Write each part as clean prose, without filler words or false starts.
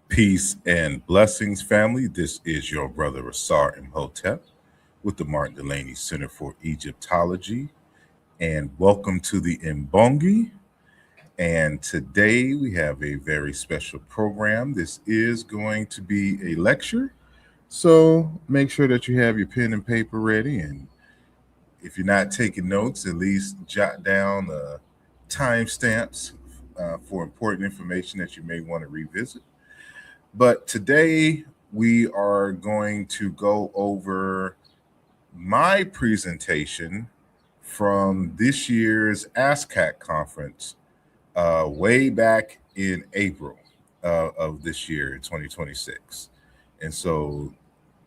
Peace and blessings, family. This is your brother Asar Imhotep with the Martin Delaney Center for Egyptology, and welcome to the Mbongi. And today we have a very special program. This is going to be a lecture, so make sure that you have your pen and paper ready. And if you're not taking notes, at least jot down the timestamps for important information that you may want to revisit. But today we are going to go over my presentation from this year's ASCAC conference way back in April of this year, 2026. And so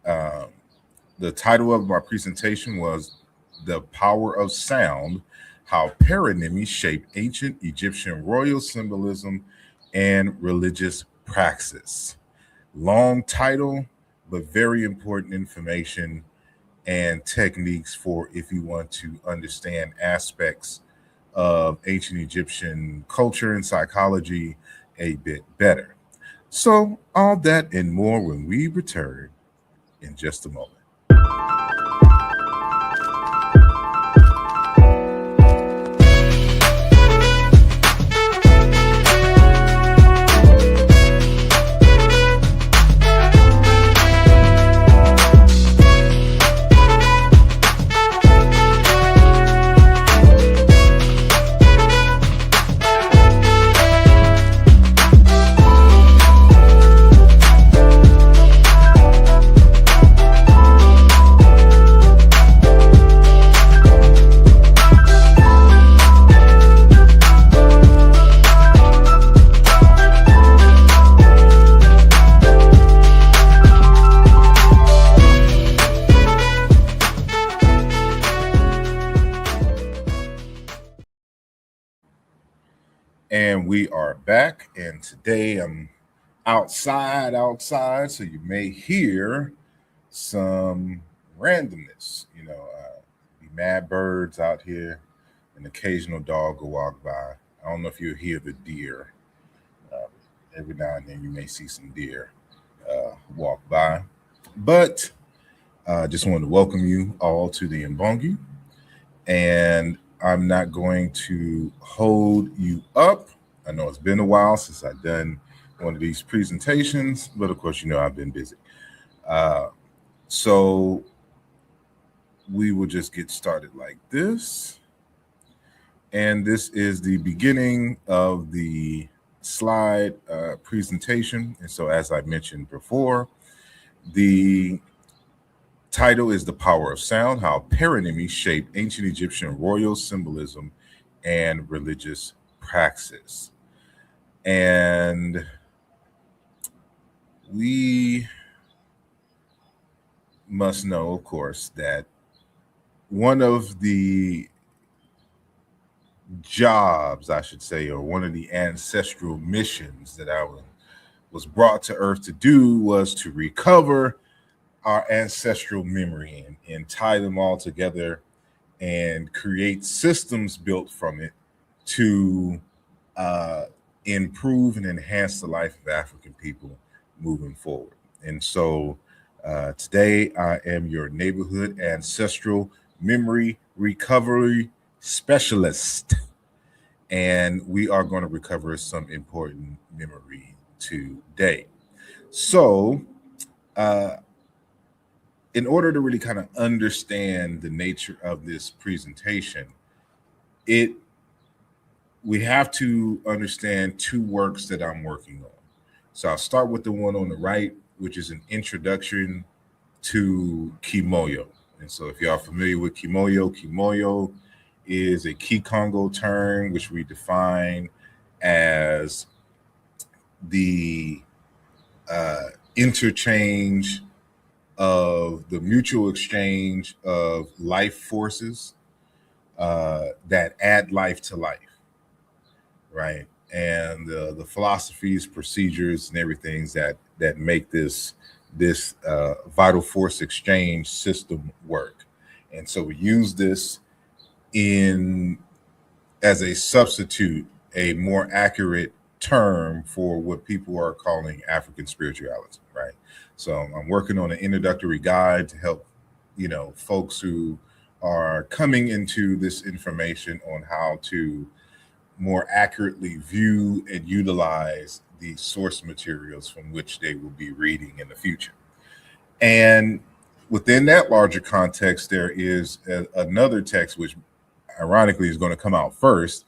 the title of my presentation was The Power of Sound, How Paronymy Shaped Ancient Egyptian Royal Symbolism and Religious Praxis. Long title, but very important information and techniques for if you want to understand aspects of ancient Egyptian culture and psychology a bit better. So all that and more when we return in just a moment. And we are back, and today I'm outside, so you may hear some randomness, be mad birds out here, an occasional dog will walk by. I don't know if you'll hear the deer. Every now and then you may see some deer walk by. But I just wanted to welcome you all to the Mbongi, and I'm not going to hold you up. I know it's been a while since I've done one of these presentations, but of course, I've been busy. So we will just get started like this. And this is the beginning of the slide presentation. And so as I mentioned before, the title is The Power of Sound, How Paronymy Shaped Ancient Egyptian Royal Symbolism and Religious Praxis. And we must know, of course, that one of the jobs, I should say, or one of the ancestral missions that I was brought to Earth to do was to recover our ancestral memory and tie them all together and create systems built from it to improve and enhance the life of African people moving forward. And so today I am your neighborhood ancestral memory recovery specialist, and we are going to recover some important memory today. So in order to really kind of understand the nature of this presentation, we have to understand two works that I'm working on. So I'll start with the one on the right, which is an introduction to Kimoyo. And so if y'all familiar with Kimoyo is a Kikongo term, which we define as the interchange of the mutual exchange of life forces that add life to life, right? And the philosophies, procedures, and everything that make this vital force exchange system work. And so we use this as a substitute, a more accurate term for what people are calling African spirituality, right? So I'm working on an introductory guide to help, folks who are coming into this information on how to more accurately view and utilize the source materials from which they will be reading in the future. And within that larger context, there is another text which ironically is going to come out first.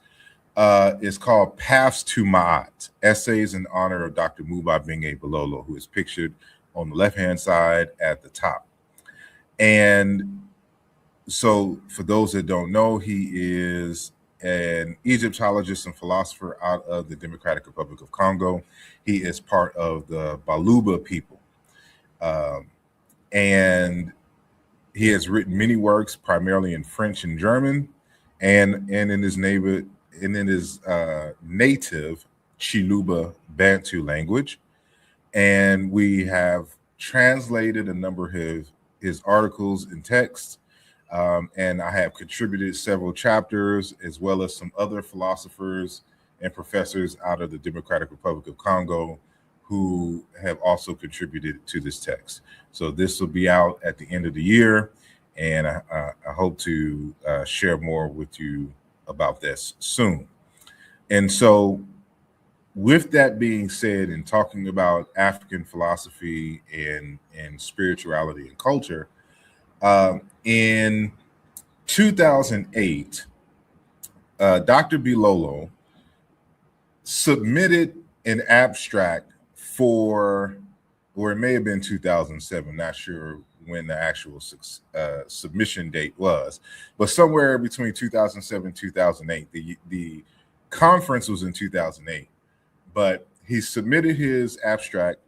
It's called Paths to Ma'at, Essays in Honor of Dr. Mbongi Bilolo, who is pictured on the left-hand side at the top. And so for those that don't know, he is an Egyptologist and philosopher out of the Democratic Republic of Congo. He is part of the Baluba people. And he has written many works, primarily in French and German, and in his native Chiluba Bantu language. And we have translated a number of his articles and texts. And I have contributed several chapters, as well as some other philosophers and professors out of the Democratic Republic of Congo who have also contributed to this text. So this will be out at the end of the year, and I hope to share more with you about this soon. And so with that being said, and talking about African philosophy and spirituality and culture, in 2008, Dr. Bilolo submitted an abstract or it may have been 2007, not sure when the actual submission date was, but somewhere between 2007 and 2008. The conference was in 2008, but he submitted his abstract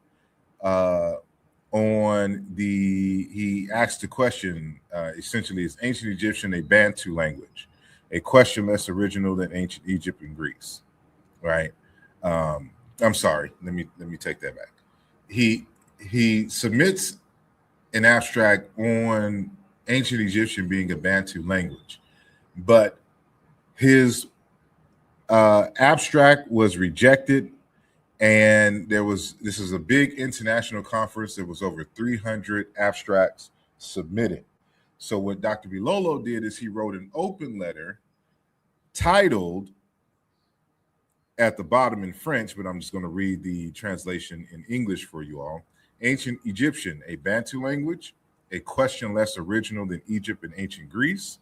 he asked the question, essentially, is ancient Egyptian a Bantu language? A question less original than ancient Egypt and Greece, right? I'm sorry, let me take that back. He submits an abstract on ancient Egyptian being a Bantu language, but his abstract was rejected. And this is a big international conference. There was over 300 abstracts submitted. So what Dr. Bilolo did is he wrote an open letter titled at the bottom in French, but I'm just going to read the translation in English for you all. Ancient Egyptian, a Bantu language, a question less original than Egypt and ancient Greece,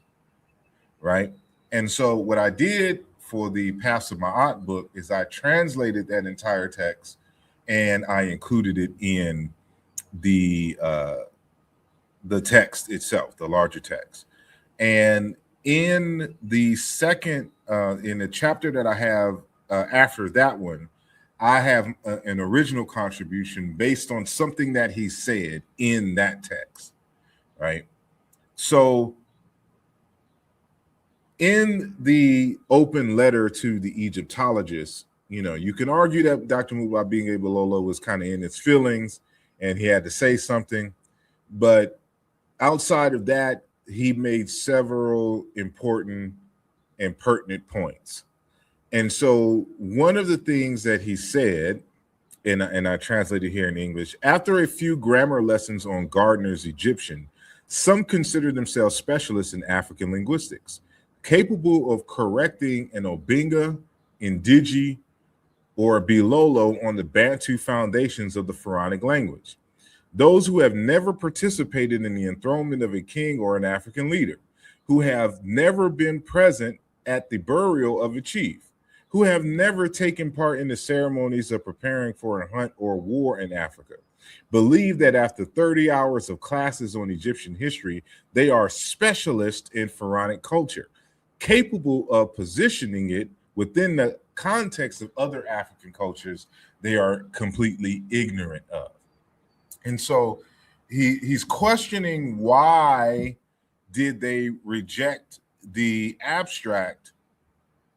right? And so what I did for the Paths of Ma'at book is I translated that entire text and I included it in the text itself, the larger text. And in the second, in the chapter that I have after that one, I have an original contribution based on something that he said in that text, right? So in the open letter to the Egyptologists, you can argue that Dr. Mbongi Bilolo was kind of in his feelings and he had to say something. But outside of that, he made several important and pertinent points. And so one of the things that he said, and I translated here in English, after a few grammar lessons on Gardner's Egyptian, some consider themselves specialists in African linguistics, capable of correcting an Obinga, Ndiji, or Bilolo on the Bantu foundations of the pharaonic language. Those who have never participated in the enthronement of a king or an African leader, who have never been present at the burial of a chief, who have never taken part in the ceremonies of preparing for a hunt or war in Africa, believe that after 30 hours of classes on Egyptian history, they are specialists in pharaonic culture, capable of positioning it within the context of other African cultures they are completely ignorant of. And so he's questioning, why did they reject the abstract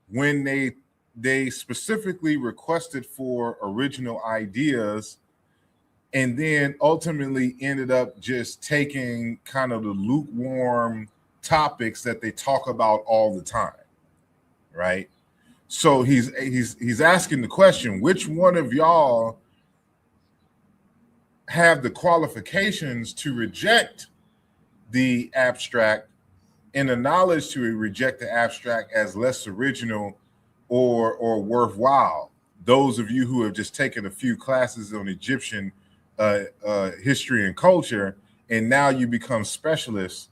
when they specifically requested for original ideas and then ultimately ended up just taking kind of the lukewarm topics that they talk about all the time, right? So he's asking the question, which one of y'all have the qualifications to reject the abstract and the knowledge to reject the abstract as less original or worthwhile? Those of you who have just taken a few classes on Egyptian history and culture, and now you become specialists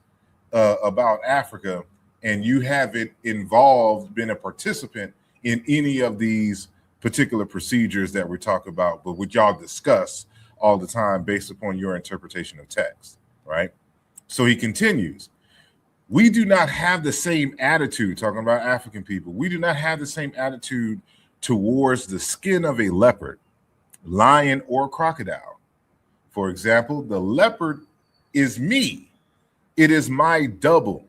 about Africa, and you haven't been a participant in any of these particular procedures that we're talking about, but which y'all discuss all the time based upon your interpretation of text, right? So he continues, we do not have the same attitude, talking about African people, we do not have the same attitude towards the skin of a leopard, lion, or crocodile. For example, the leopard is me. It is my double.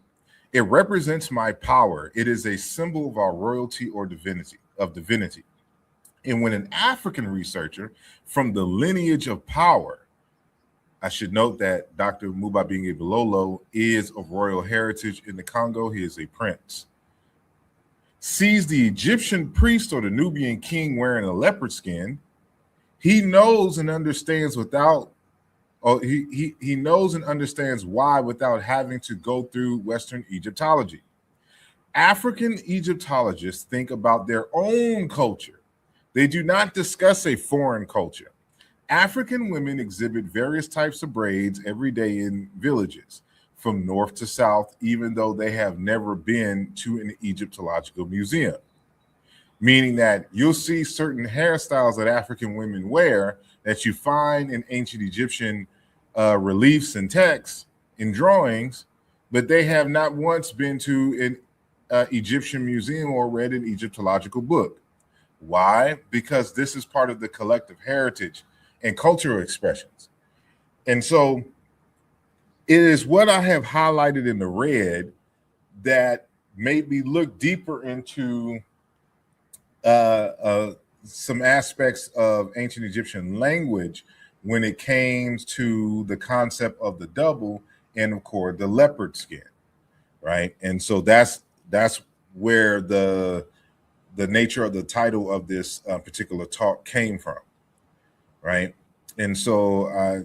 It represents my power. It is a symbol of our royalty or divinity. And when an African researcher from the lineage of power, I should note that Dr. Mbongi Bilolo is of royal heritage in the Congo. He is a prince. Sees the Egyptian priest or the Nubian king wearing a leopard skin, he knows and understands he knows and understands why without having to go through Western Egyptology. African Egyptologists think about their own culture. They do not discuss a foreign culture. African women exhibit various types of braids every day in villages, from north to south, even though they have never been to an Egyptological museum. Meaning that you'll see certain hairstyles that African women wear that you find in ancient Egyptian reliefs and texts and drawings, but they have not once been to an Egyptian museum or read an Egyptological book. Why? Because this is part of the collective heritage and cultural expressions. And so it is what I have highlighted in the red that made me look deeper into some aspects of ancient Egyptian language when it came to the concept of the double and, of course, the leopard skin, right? And so that's where the nature of the title of this particular talk came from, right? And so I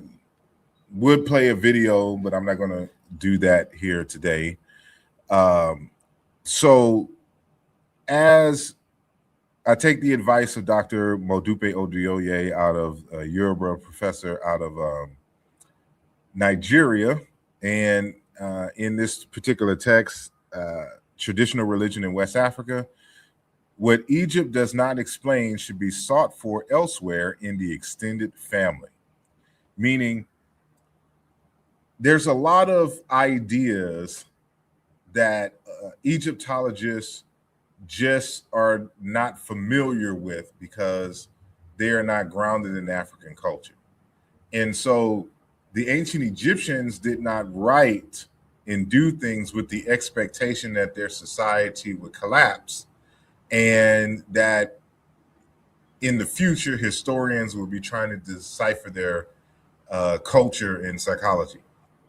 would play a video, but I'm not going to do that here today. So as I take the advice of Dr. Modupe Oduyoye out of Yoruba professor out of Nigeria, and in this particular text, traditional religion in West Africa, what Egypt does not explain should be sought for elsewhere in the extended family. Meaning, there's a lot of ideas that Egyptologists just are not familiar with because they are not grounded in African culture. And so the ancient Egyptians did not write and do things with the expectation that their society would collapse and that in the future historians will be trying to decipher their culture and psychology.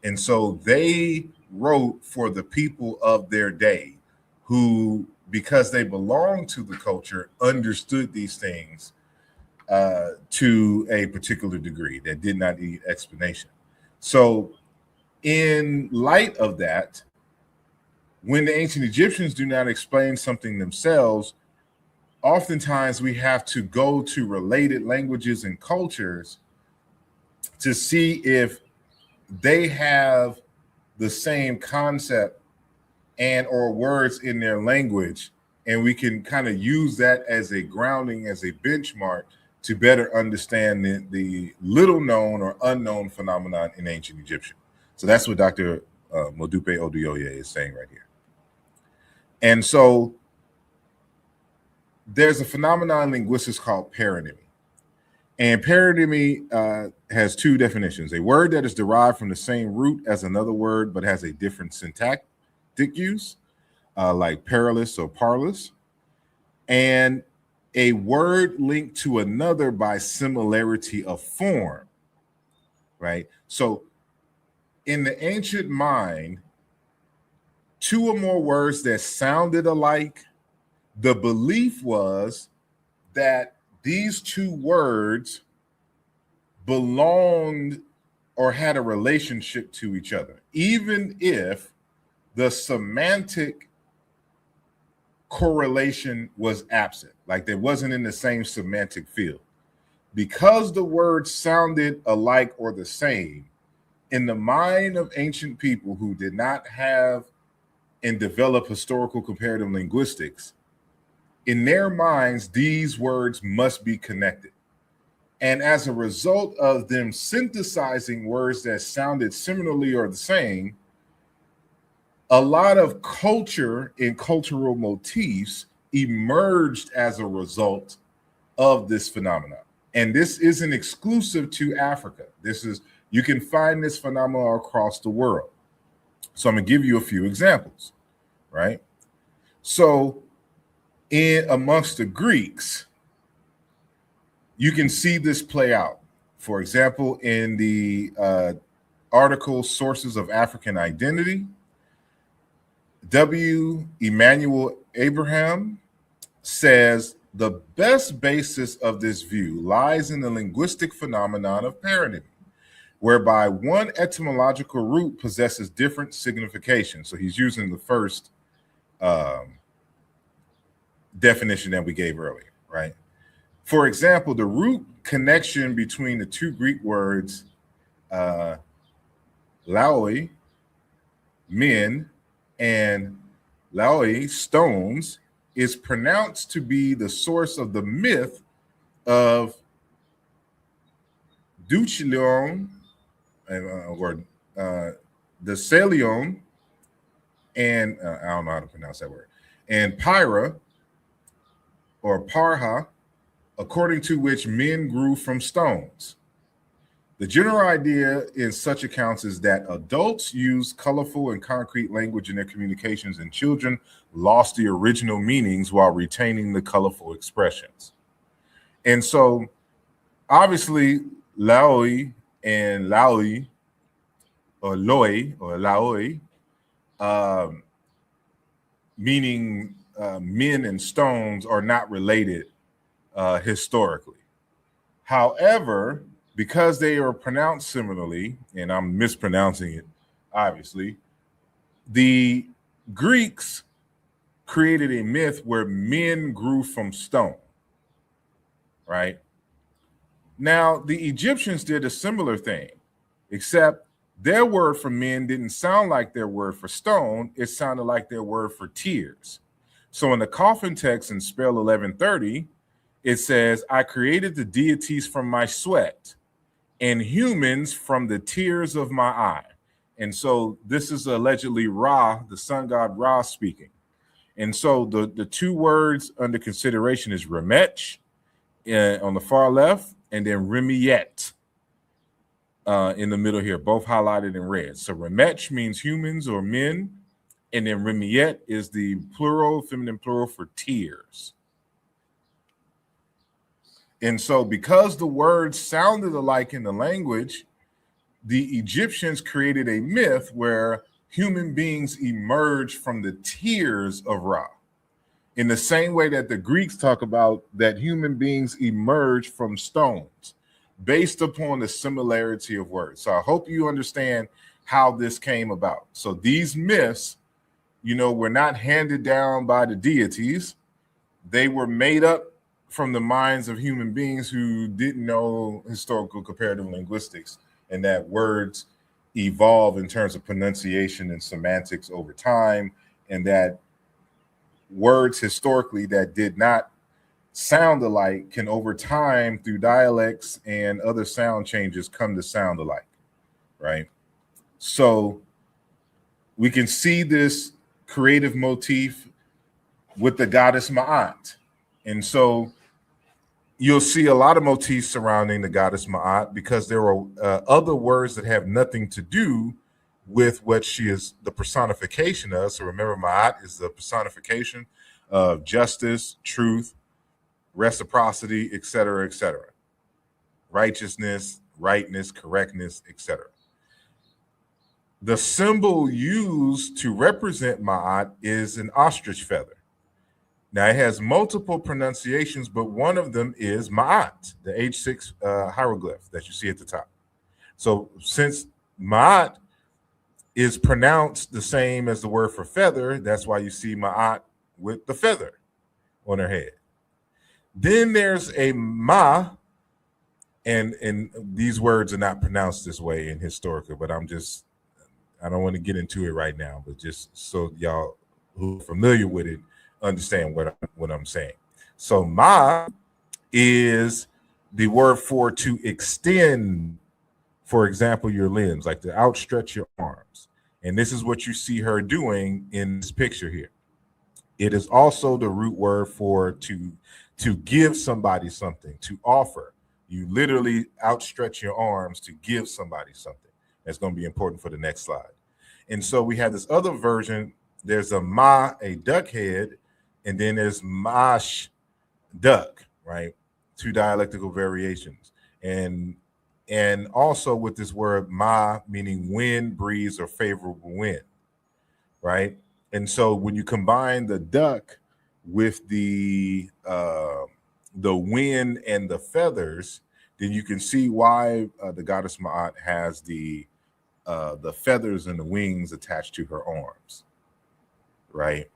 And so they wrote for the people of their day who, because they belonged to the culture, understood these things to a particular degree that did not need explanation. So in light of that, when the ancient Egyptians do not explain something themselves, oftentimes we have to go to related languages and cultures to see if they have the same concept and or words in their language, and we can kind of use that as a grounding, as a benchmark to better understand the little known or unknown phenomenon in ancient Egyptian. So that's what Dr. Modupe Oduyoye is saying right here. And so there's a phenomenon in linguistics called paronymy. And paronymy has two definitions: a word that is derived from the same root as another word but has a different syntactic use, like perilous or parlous, and a word linked to another by similarity of form, right? So in the ancient mind, two or more words that sounded alike the belief was that these two words belonged or had a relationship to each other, even if the semantic correlation was absent, like they wasn't in the same semantic field. Because the words sounded alike or the same, in the mind of ancient people who did not have and develop historical comparative linguistics, in their minds, these words must be connected. And as a result of them synthesizing words that sounded similarly or the same, a lot of culture and cultural motifs emerged as a result of this phenomenon. And this isn't exclusive to Africa. You can find this phenomenon across the world. So I'm gonna give you a few examples, right? So amongst the Greeks, you can see this play out. For example, in the article Sources of African Identity, W. Emmanuel Abraham says the best basis of this view lies in the linguistic phenomenon of paronymy, whereby one etymological root possesses different significations. So he's using the first definition that we gave earlier, right? For example, the root connection between the two Greek words laoi, men, and laoi, stones, is pronounced to be the source of the myth of Deucalion, or the Celion, and I don't know how to pronounce that word, and Pyra, or Parha, according to which men grew from stones. The general idea in such accounts is that adults used colorful and concrete language in their communications, and children lost the original meanings while retaining the colorful expressions. And so, obviously, laoi and laoi, or loi, or laoi, meaning men and stones, are not related historically. However, because they are pronounced similarly, and I'm mispronouncing it, obviously, the Greeks created a myth where men grew from stone, right? Now, the Egyptians did a similar thing, except their word for men didn't sound like their word for stone. It sounded like their word for tears. So in the coffin text in Spell 1130, it says, I created the deities from my sweat and humans from the tears of my eye. And so this is allegedly Ra, the sun god Ra, speaking. And so the two words under consideration is Remech on the far left, and then Remiet in the middle here, both highlighted in red. So Remech means humans or men, and then Remiet is the plural, feminine plural for tears. And so because the words sounded alike in the language, the Egyptians created a myth where human beings emerged from the tears of Ra, in the same way that the Greeks talk about that human beings emerge from stones, based upon the similarity of words. So I hope you understand how this came about. So these myths, were not handed down by the deities. They were made up from the minds of human beings who didn't know historical comparative linguistics, and that words evolve in terms of pronunciation and semantics over time, and that words historically that did not sound alike can over time, through dialects and other sound changes, come to sound alike, right? So we can see this creative motif with the goddess Ma'at. And so you'll see a lot of motifs surrounding the goddess Ma'at, because there are other words that have nothing to do with what she is the personification of. So remember, Ma'at is the personification of justice, truth, reciprocity, etc., etc., righteousness, rightness, correctness, etc. The symbol used to represent Ma'at is an ostrich feather. Now it has multiple pronunciations, but one of them is ma'at, the H6 hieroglyph that you see at the top. So since ma'at is pronounced the same as the word for feather, that's why you see ma'at with the feather on her head. Then there's a ma, and these words are not pronounced this way in historical, but I don't want to get into it right now, but just so y'all who are familiar with it understand what I'm saying. So ma is the word for to extend, for example, your limbs, like to outstretch your arms. And this is what you see her doing in this picture here. It is also the root word for to give somebody something, to offer. You literally outstretch your arms to give somebody something. That's going to be important for the next slide. And so we have this other version. There's a ma, a duck head, and then there's mash, duck, right? Two dialectical variations. And also with this word ma, meaning wind, breeze, or favorable wind, right? And so when you combine the duck with the wind and the feathers, then you can see why the goddess Ma'at has the feathers and the wings attached to her arms, right?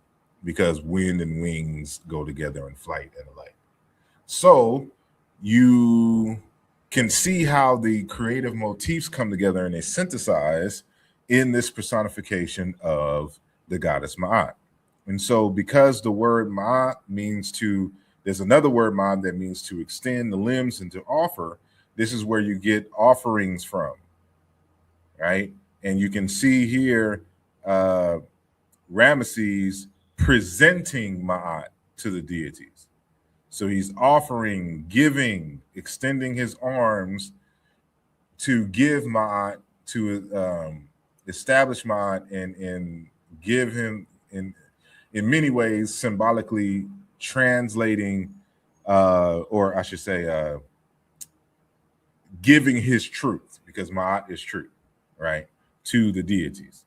Because wind and wings go together in flight and the like. So you can see how the creative motifs come together and they synthesize in this personification of the goddess Ma'at. And so because the word Ma'at means to, there's another word Ma'at that means to extend the limbs and to offer. This is where you get offerings from, right? And you can see here Ramesses presenting Ma'at to the deities. So he's offering, giving, extending his arms to give Ma'at, to establish Ma'at and give him, in many ways, symbolically translating, or I should say, giving his truth, because Ma'at is truth, right, to the deities.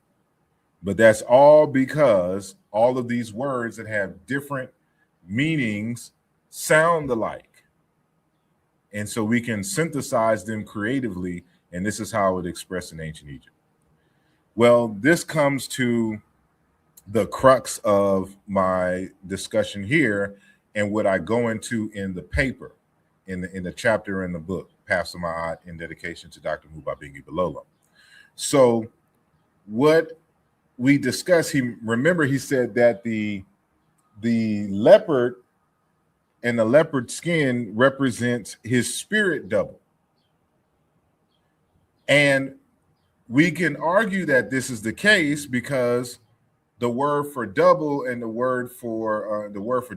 But that's all because all of these words that have different meanings sound alike. And so we can synthesize them creatively, and this is how it expressed in ancient Egypt. Well, this comes to the crux of my discussion here and what I go into in the paper, in the chapter in the book, Paths of Ma'at in dedication to Dr. Mbongi Bilolo. So what we discussed, he said that the leopard and the leopard skin represents his spirit double. And we can argue that this is the case because the word for double and the word for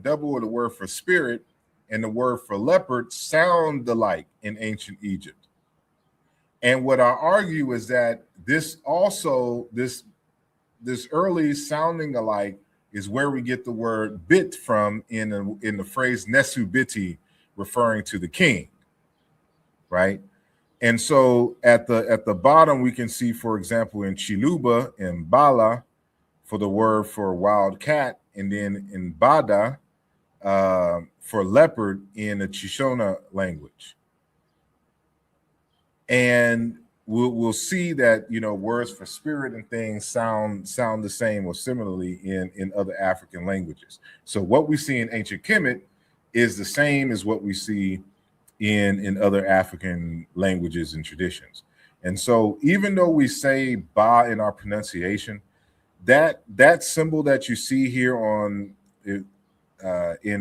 double, or the word for spirit and the word for leopard sound alike in ancient Egypt. And what I argue is that this early sounding alike is where we get the word bit from in the phrase nesu biti, referring to the king, right? And so at the bottom, we can see, for example, in Chiluba and Bala for the word for wild cat, and then in Bada for leopard in the Shishona language. And we'll see that, you know, words for spirit and things sound the same or similarly in other African languages. So what we see in ancient Kemet is the same as what we see in other African languages and traditions. And so even though we say ba in our pronunciation, that symbol that you see here on in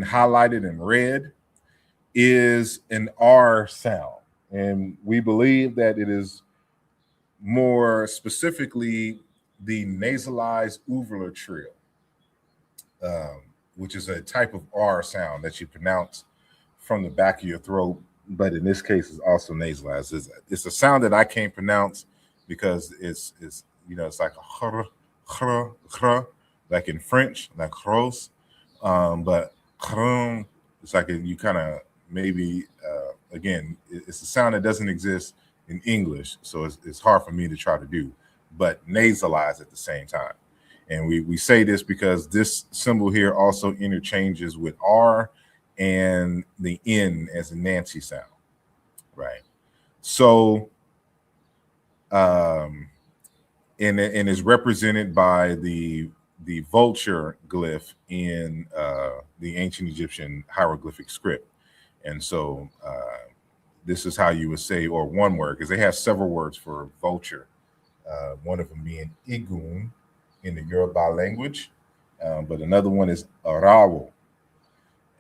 highlighted in red is an R sound. And we believe that it is more specifically the nasalized uvular trill, which is a type of R sound that you pronounce from the back of your throat, but in this case is also nasalized. It's a sound that I can't pronounce because it's you know, it's like a hr, like in French, like hros, but it's like you kind of maybe again, it's a sound that doesn't exist in English, so it's hard for me to try to do, but nasalize at the same time. And we say this because this symbol here also interchanges with R and the N as a Nancy sound, right? So, and is represented by the vulture glyph in the ancient Egyptian hieroglyphic script. And so this is how you would say, or one word, because they have several words for vulture. One of them being igun in the Yoruba language, but another one is arawo,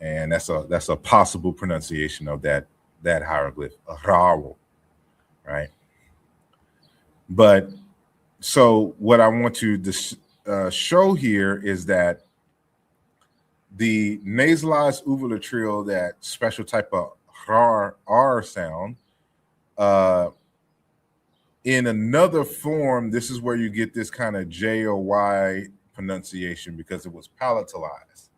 and that's a possible pronunciation of that hieroglyph, arawo, right? But so what I want to show here is that the nasalized uvular trill, that special type of R sound, in another form, this is where you get this kind of J or Y pronunciation because it was palatalized,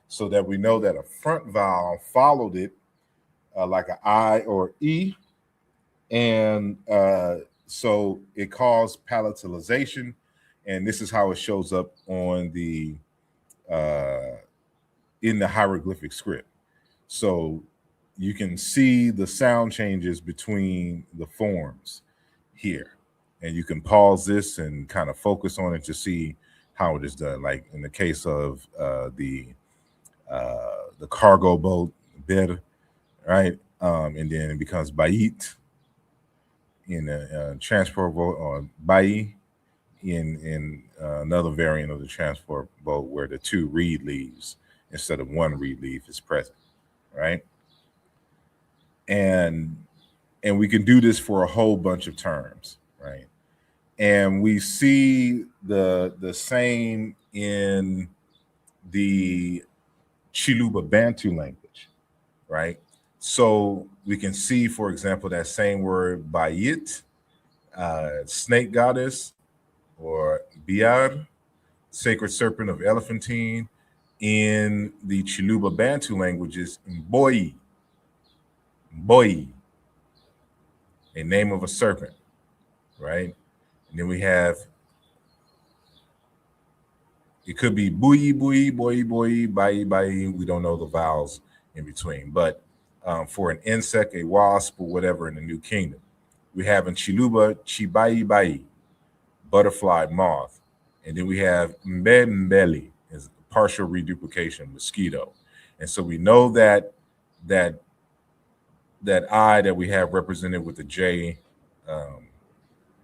so that we know that a front vowel followed it like an I or E, and so it caused palatalization, and this is how it shows up on the in the hieroglyphic script. So you can see the sound changes between the forms here, and you can pause this and kind of focus on it to see how it is done. Like in the case of the cargo boat, ber, right, and then it becomes bait in a transport boat, or bai in another variant of the transport boat where the two reed leaves instead of one reed leaf is present, right? And we can do this for a whole bunch of terms, right? And we see the same in the Chiluba Bantu language, right? So we can see, for example, that same word bayit, snake goddess, or biar, sacred serpent of Elephantine, in the Chiluba Bantu languages, Mbongi, a name of a serpent, right? And then we have, it could be buyi, boyi, bayi. We don't know the vowels in between. But for an insect, a wasp, or whatever in the New Kingdom, we have in Chiluba, chibayi, butterfly, moth. And then we have mbeli, is partial reduplication, mosquito. And so we know that I that we have represented with the J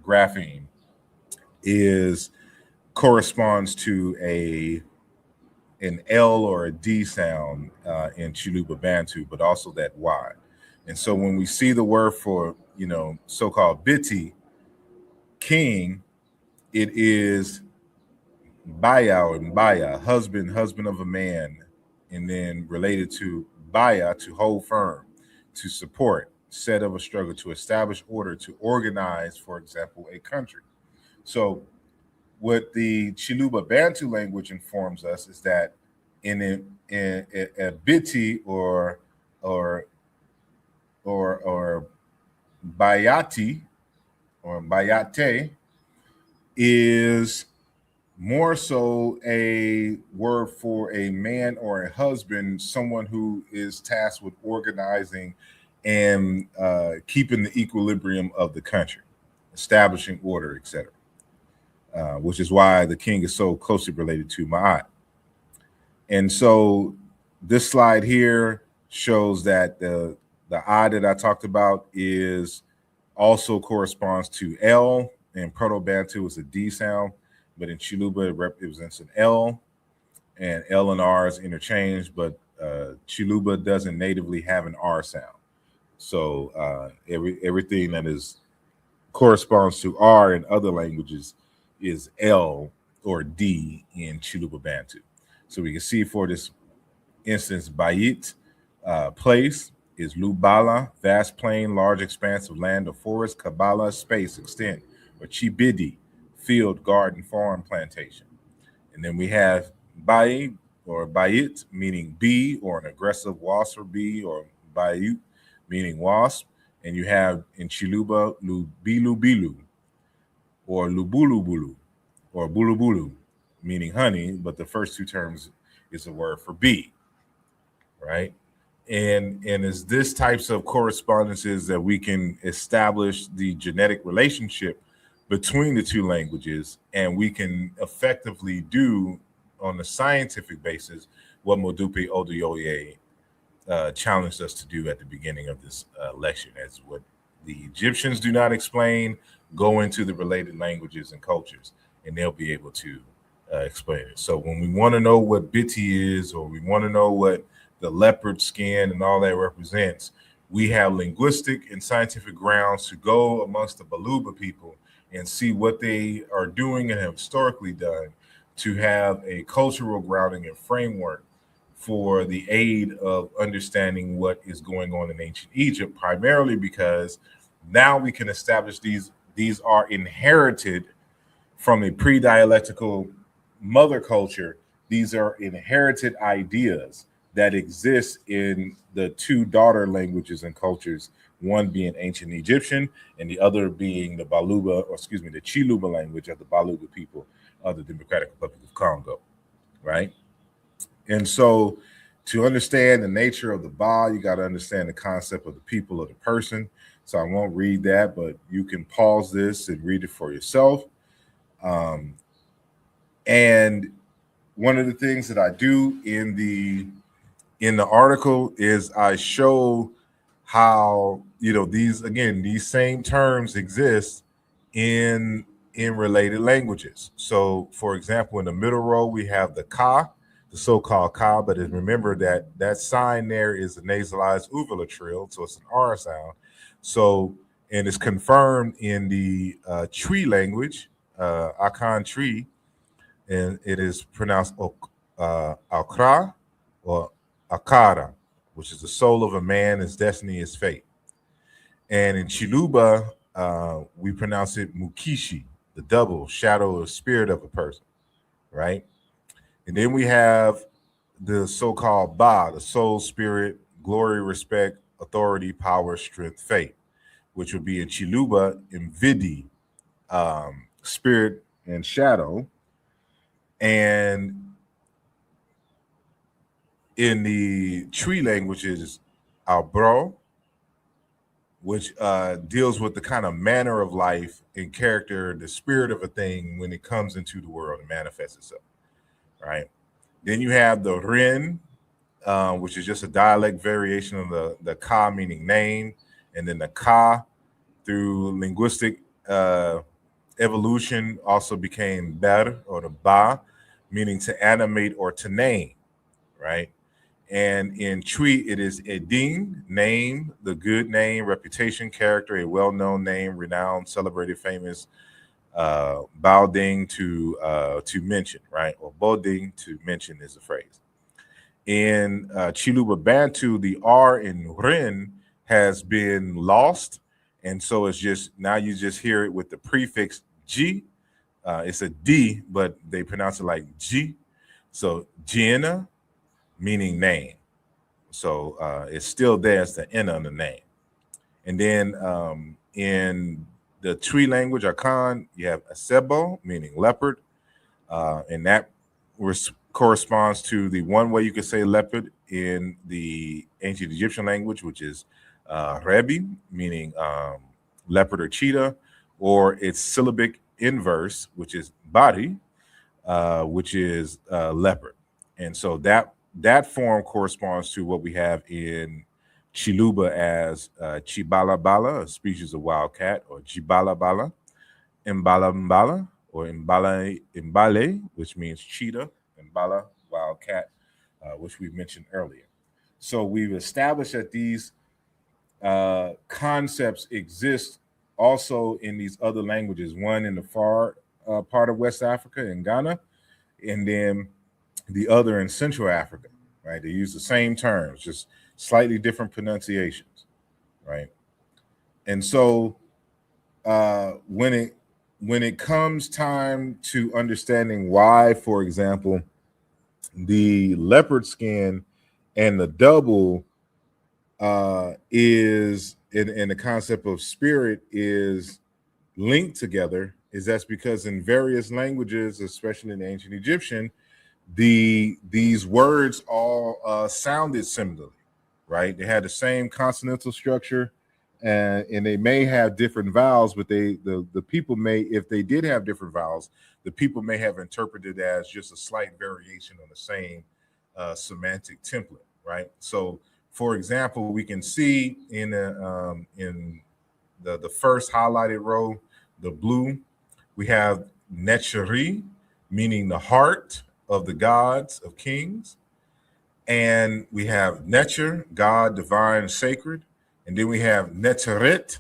grapheme corresponds to an L or a D sound in Chiluba Bantu, but also that Y. And so when we see the word for, so-called biti, king, it is baya or mbaya, husband of a man, and then related to baya, to hold firm, to support, set of a struggle, to establish order, to organize, for example, a country. So what the Chiluba Bantu language informs us is that in a biti or bayati or bayate is more so a word for a man or a husband, someone who is tasked with organizing and keeping the equilibrium of the country, establishing order, etc. Which is why the king is so closely related to Ma'at. And so this slide here shows that the I that I talked about is also corresponds to L. In Proto-Bantu is a D sound, but in Chiluba it represents an L, and L and R is interchanged, but Chiluba doesn't natively have an R sound. So everything that corresponds to R in other languages is L or D in Chiluba Bantu. So we can see for this instance, Bayit, place, is Lubala, vast plain, large expanse of land or forest, Kabbalah, space, extent, or Chibidi, field, garden, farm, plantation. And then we have Bai or Bayit, meaning bee or an aggressive wasp or bee, or Bayut, meaning wasp. And you have in Chiluba, Lubilu Bilu, or Lubulu Bulu, or Bulu Bulu. meaning honey, but the first two terms is a word for bee, right? And it's this types of correspondences that we can establish the genetic relationship between the two languages, and we can effectively do on a scientific basis what Modupe Oduyoye challenged us to do at the beginning of this lecture. That's what the Egyptians do not explain. Go into the related languages and cultures, and they'll be able to explain it. So when we want to know what bİti is, or we want to know what the leopard skin and all that represents, we have linguistic and scientific grounds to go amongst the Baluba people and see what they are doing and have historically done to have a cultural grounding and framework for the aid of understanding what is going on in ancient Egypt, primarily because now we can establish these are inherited from a pre-dialectical mother culture. These are inherited ideas that exist in the two daughter languages and cultures, one being ancient Egyptian and the other being the Baluba, or excuse me, the Chiluba language of the Baluba people of the Democratic Republic of Congo, right? And so to understand the nature of the Ba, you got to understand the concept of the people, of the person. So I won't read that, but you can pause this and read it for yourself. And one of the things that I do in the article is I show how, you know, these same terms exist in related languages. So for example, in the middle row, we have the ka, the so-called ka, but remember that sign there is a nasalized uvula trill, so it's an R sound. So, and it's confirmed in the tree language, Akan tree, and it is pronounced Akra or Akara, which is the soul of a man, his destiny, his fate. And in Chiluba, we pronounce it Mukishi, the double shadow or spirit of a person, right? And then we have the so-called Ba, the soul, spirit, glory, respect, authority, power, strength, fate, which would be in Chiluba, Mvidi, spirit and shadow. And in the tree languages, Albro, which deals with the kind of manner of life and character, the spirit of a thing when it comes into the world and manifests itself, right? Then you have the Rin, which is just a dialect variation of the Ka, meaning name, and then the Ka, through linguistic evolution, also became Ber, or the Ba, meaning to animate or to name, right? And in Twi, it is Edin, name, the good name, reputation, character, a well-known name, renowned, celebrated, famous, Baoding to mention, right? Or Boding to mention is the phrase. In Chiluba Bantu, the R in Rin has been lost. And so it's just, now you just hear it with the prefix G. It's a D, but they pronounce it like G. So Jiena, meaning name. So it's still there as the N on the name. And then in the Twi language, Akan, you have Asebo, meaning leopard. And that corresponds to the one way you could say leopard in the ancient Egyptian language, which is Rebi, meaning leopard or cheetah, or its syllabic inverse, which is Bari, which is leopard. And so that form corresponds to what we have in Chiluba as Chibalabala, a species of wildcat, or Jibalabala, Mbala, or Mbale, which means cheetah, and Bala, wildcat, which we mentioned earlier. So we've established that these concepts exist also in these other languages, one in the far part of West Africa, in Ghana, and then the other in Central Africa, right? They use the same terms, just slightly different pronunciations, right? And so when it comes time to understanding why, for example, the leopard skin and the double is in the concept of spirit is linked together, is that's because in various languages, especially in ancient Egyptian, these words all sounded similarly, right? They had the same consonantal structure, and they may have different vowels, but the people may, if they did have different vowels, the people may have interpreted it as just a slight variation on the same semantic template, right? So, for example, we can see in the first highlighted row, the blue, we have Necheri, meaning the heart of the gods of kings. And we have Necher, God, divine, sacred. And then we have Neteret,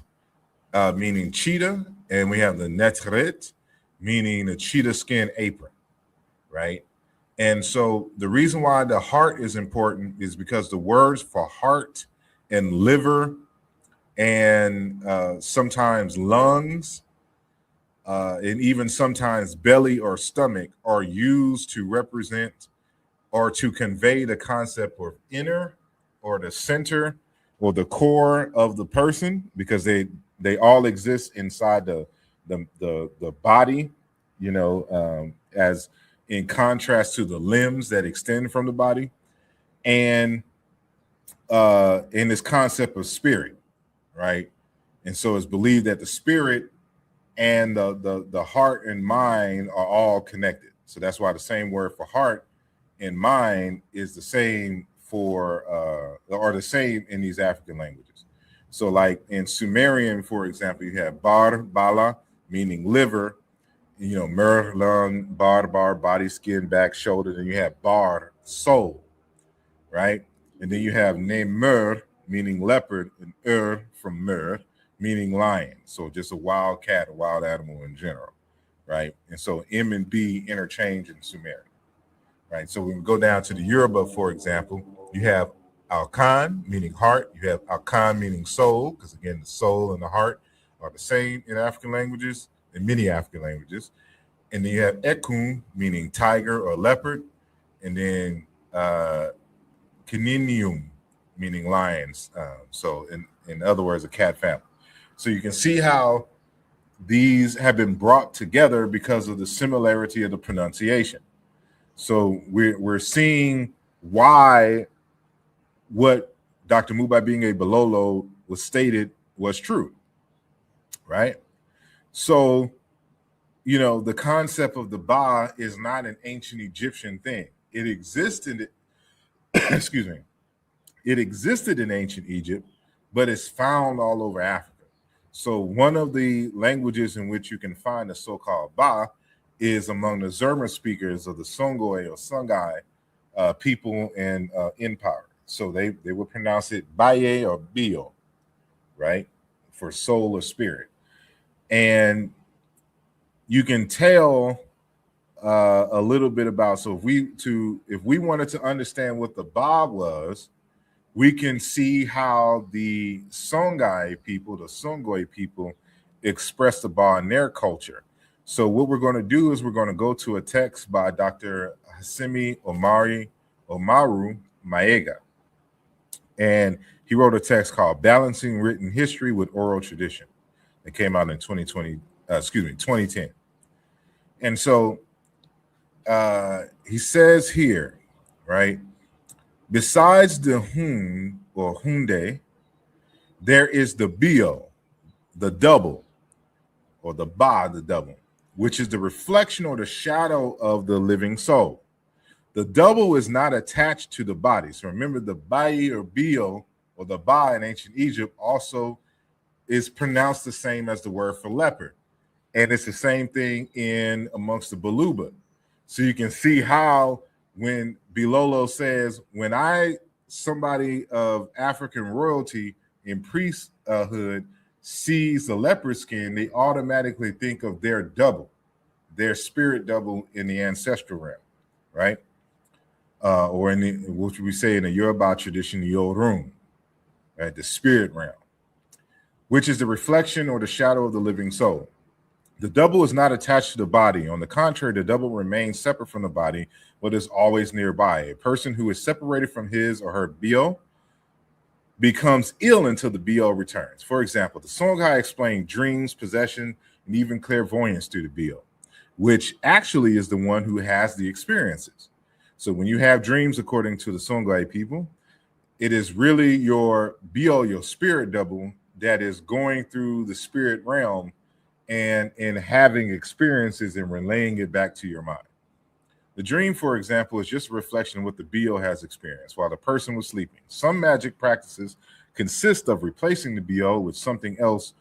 meaning cheetah. And we have the Neteret, meaning the cheetah skin apron, right? And so the reason why the heart is important is because the words for heart and liver and sometimes lungs and even sometimes belly or stomach are used to represent or to convey the concept of inner or the center or the core of the person, because they all exist inside the body, you know, as in contrast to the limbs that extend from the body, and in this concept of spirit, right? And so it's believed that the spirit and the heart and mind are all connected. So that's why the same word for heart and mind is the same for or the same in these African languages. So like in Sumerian, for example, you have bar, bala, meaning liver, you know, mer, lung, bar, body, skin, back, shoulder. Then you have bar, soul, right? And then you have nemer, meaning leopard, and from mer, meaning lion. So just a wild cat, a wild animal in general, right? And so M and B interchange in Sumerian, right? So when we go down to the Yoruba, for example, you have Alkan, meaning heart. You have Alkan, meaning soul, because again, the soul and the heart are the same in African languages, in many African languages. And then you have Ekun, meaning tiger or leopard. And then Kininium, meaning lions. So in other words, a cat family. So you can see how these have been brought together because of the similarity of the pronunciation. So we're seeing why what Dr. Mubabinge Bilolo was stated was true, right? So, you know, the concept of the Ba is not an ancient Egyptian thing. It existed, excuse me, it existed in ancient Egypt, but it's found all over Africa. So one of the languages in which you can find the so-called Ba is among the Zerma speakers of the Songhai or Songhai people and empire. So they would pronounce it Baye or Bio, right, for soul or spirit. And you can tell a little bit about, so if we wanted to understand what the Ba was, we can see how the Songhai people, the Songhai people, express the Ba in their culture. So what we're going to do is we're going to go to a text by Dr. Hasimi Omaru Maega. And he wrote a text called Balancing Written History with Oral Tradition. It came out in 2010. And so he says here, right, besides the hun or hunde, there is the bio, the double, or the ba, the double, which is the reflection or the shadow of the living soul. The double is not attached to the body. So remember, the bai or bio or the ba in ancient Egypt also is pronounced the same as the word for leopard. And it's the same thing in amongst the Baluba. So you can see how when Bilolo says, when somebody of African royalty in priesthood sees the leopard skin, they automatically think of their double, their spirit double in the ancestral realm, right? Or in the, what we say in the Yoruba tradition, the Yorun, right? The spirit realm, which is the reflection or the shadow of the living soul. The double is not attached to the body. On the contrary, the double remains separate from the body, but is always nearby. A person who is separated from his or her bio becomes ill until the bİ returns. For example, the Songhai explained dreams, possession, and even clairvoyance through the bİ, which actually is the one who has the experiences. So when you have dreams, according to the Songhai people, it is really your bİ, your spirit double, that is going through the spirit realm and having experiences and relaying it back to your mind. The dream, for example, is just a reflection of what the bİ has experienced while the person was sleeping. Some magic practices consist of replacing the bİ with something else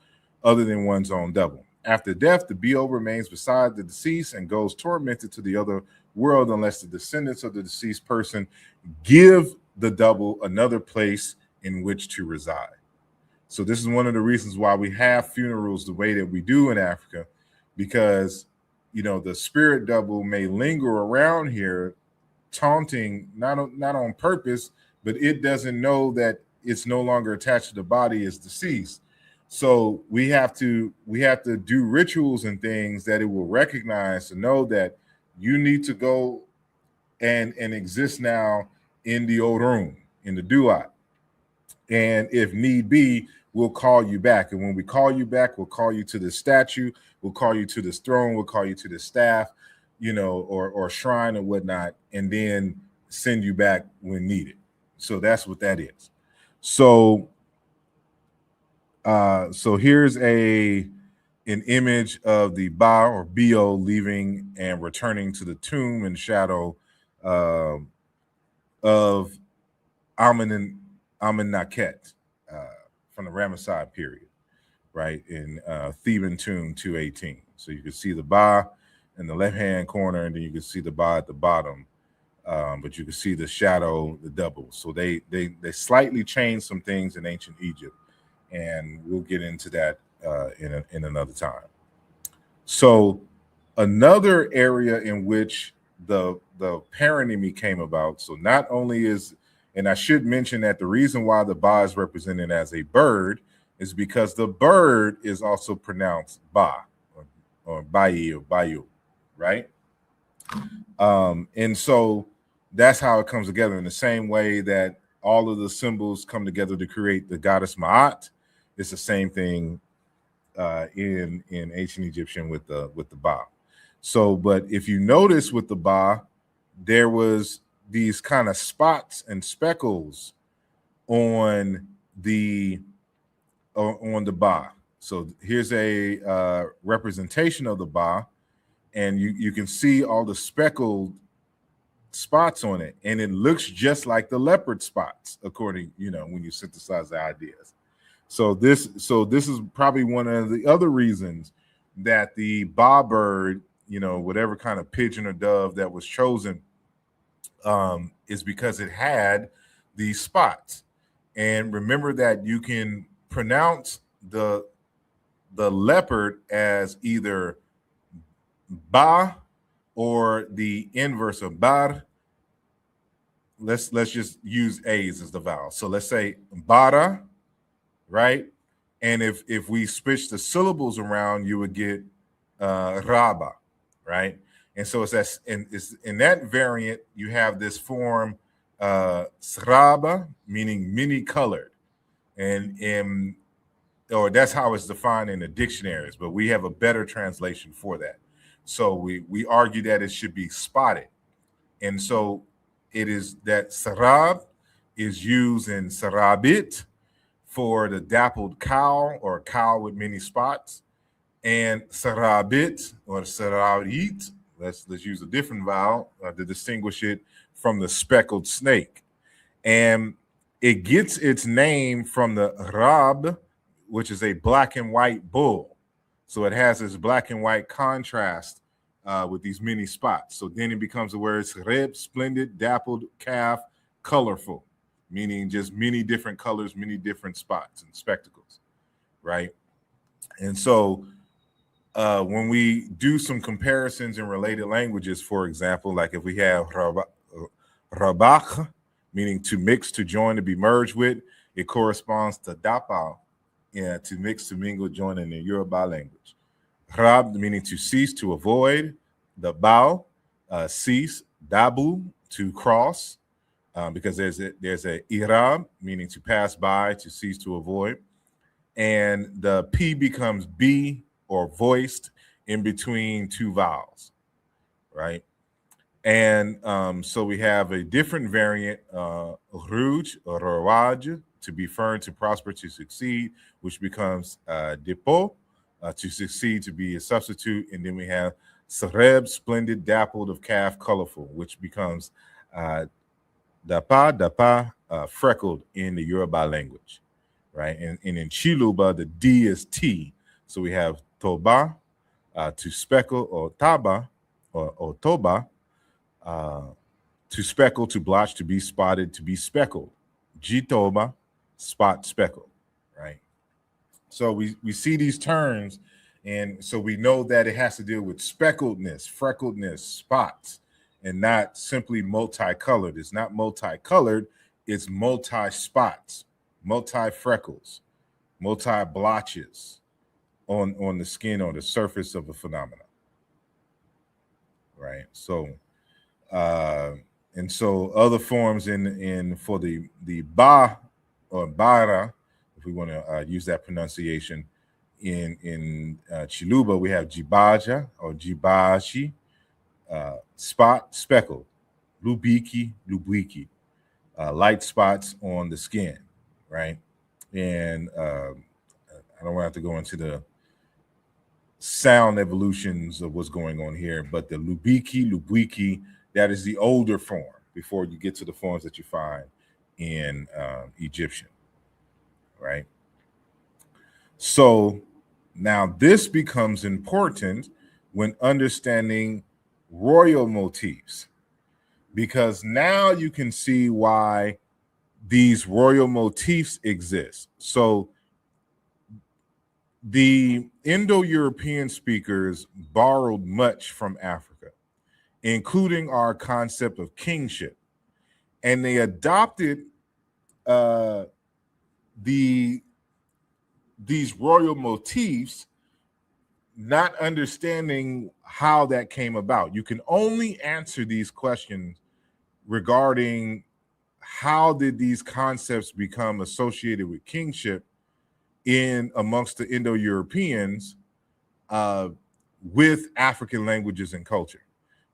other than one's own double. After death, the bİ remains beside the deceased and goes tormented to the other world unless the descendants of the deceased person give the double another place in which to reside. So this is one of the reasons why we have funerals the way that we do in Africa, because, you know, the spirit double may linger around here taunting, not on purpose, but it doesn't know that it's no longer attached to the body, it's deceased. So we have to do rituals and things that it will recognize to know that you need to go and exist now in the old room, in the duat. And if need be, we'll call you back. And when we call you back, we'll call you to the statue, we'll call you to this throne, we'll call you to the staff, you know, or shrine or whatnot, and then send you back when needed. So that's what that is. So here's an image of the Ba or bİ leaving and returning to the tomb and shadow of Amenemhet from the Ramesside period, right, in Theban tomb 218. So you can see the Ba in the left-hand corner, and then you can see the Ba at the bottom, but you can see the shadow, the double. So they slightly changed some things in ancient Egypt, and we'll get into that in another time. So another area in which the paronymy came about. So not only is, and I should mention that the reason why the Ba is represented as a bird is because the bird is also pronounced Ba or Bayi or Bayu, right? And so that's how it comes together, in the same way that all of the symbols come together to create the goddess Ma'at. It's the same thing in ancient Egyptian with the Ba. So, but if you notice with the Ba, there was these kind of spots and speckles on the Ba. So here's a representation of the Ba, and you can see all the speckled spots on it, and it looks just like the leopard spots, according, you know, when you synthesize the ideas. So this is probably one of the other reasons that the Ba bird, you know, whatever kind of pigeon or dove that was chosen, is because it had these spots. And remember that you can pronounce the leopard as either Ba or the inverse of Bar. Let's just use A's as the vowel. So let's say Bara, right? And if we switch the syllables around, you would get Raba, right? And so it's in that variant, you have this form Sraba, meaning many colored, and or that's how it's defined in the dictionaries, but we have a better translation for that. So we argue that it should be spotted. And so it is that Sarab is used in Sarabit for the dappled cow or cow with many spots, and Sarabit or Sarabit, let's use a different vowel to distinguish it from the speckled snake. And it gets its name from the Rab, which is a black and white bull. So it has this black and white contrast with these many spots. So then it becomes the words reb, splendid, dappled, calf, colorful, meaning just many different colors, many different spots and spectacles, right? And so when we do some comparisons in related languages, for example, like if we have rabach, meaning to mix, to join, to be merged with, it corresponds to dapa, to mix, to mingle, join in the Yoruba language. Rab, meaning to cease, to avoid. The bao, cease. Dabu, to cross. because there's a 𝃀𝅀𝏆𝑏, meaning to pass by, to cease, to avoid. And the P becomes B, or voiced, in between two vowels, right? And so we have a different variant, rouge or rouage, to be firm, to prosper, to succeed, which becomes dépôt, to succeed, to be a substitute. And then we have 𝑓reb, splendid, dappled, of calf, colorful, which becomes dapa, freckled in the Yoruba language, right? And in Chiluba, the D is T. So we have toba, to speckle, or taba, or toba, to speckle, to blotch, to be spotted, to be speckled. Jitoba, spot, speckled, right? So we see these terms, and so we know that it has to deal with speckledness, freckledness, spots, and not simply multicolored. It's not multicolored, it's multi-spots, multi-freckles, multi-blotches on the skin, or the surface of a phenomenon, right? So and so other forms in for the ba or bara, if we want to use that pronunciation, in Chiluba, we have jibaja or jibashi, spot, speckle, lubiki, lubwiki, light spots on the skin, right? And I don't have to go into the sound evolutions of what's going on here, but the lubiki, lubwiki, that is the older form before you get to the forms that you find in Egyptian, right? So now this becomes important when understanding royal motifs, because now you can see why these royal motifs exist. So the Indo-European speakers borrowed much from Africa, including our concept of kingship, and they adopted these royal motifs, not understanding how that came about. You can only answer these questions regarding how did these concepts become associated with kingship in amongst the Indo-Europeans with African languages and culture.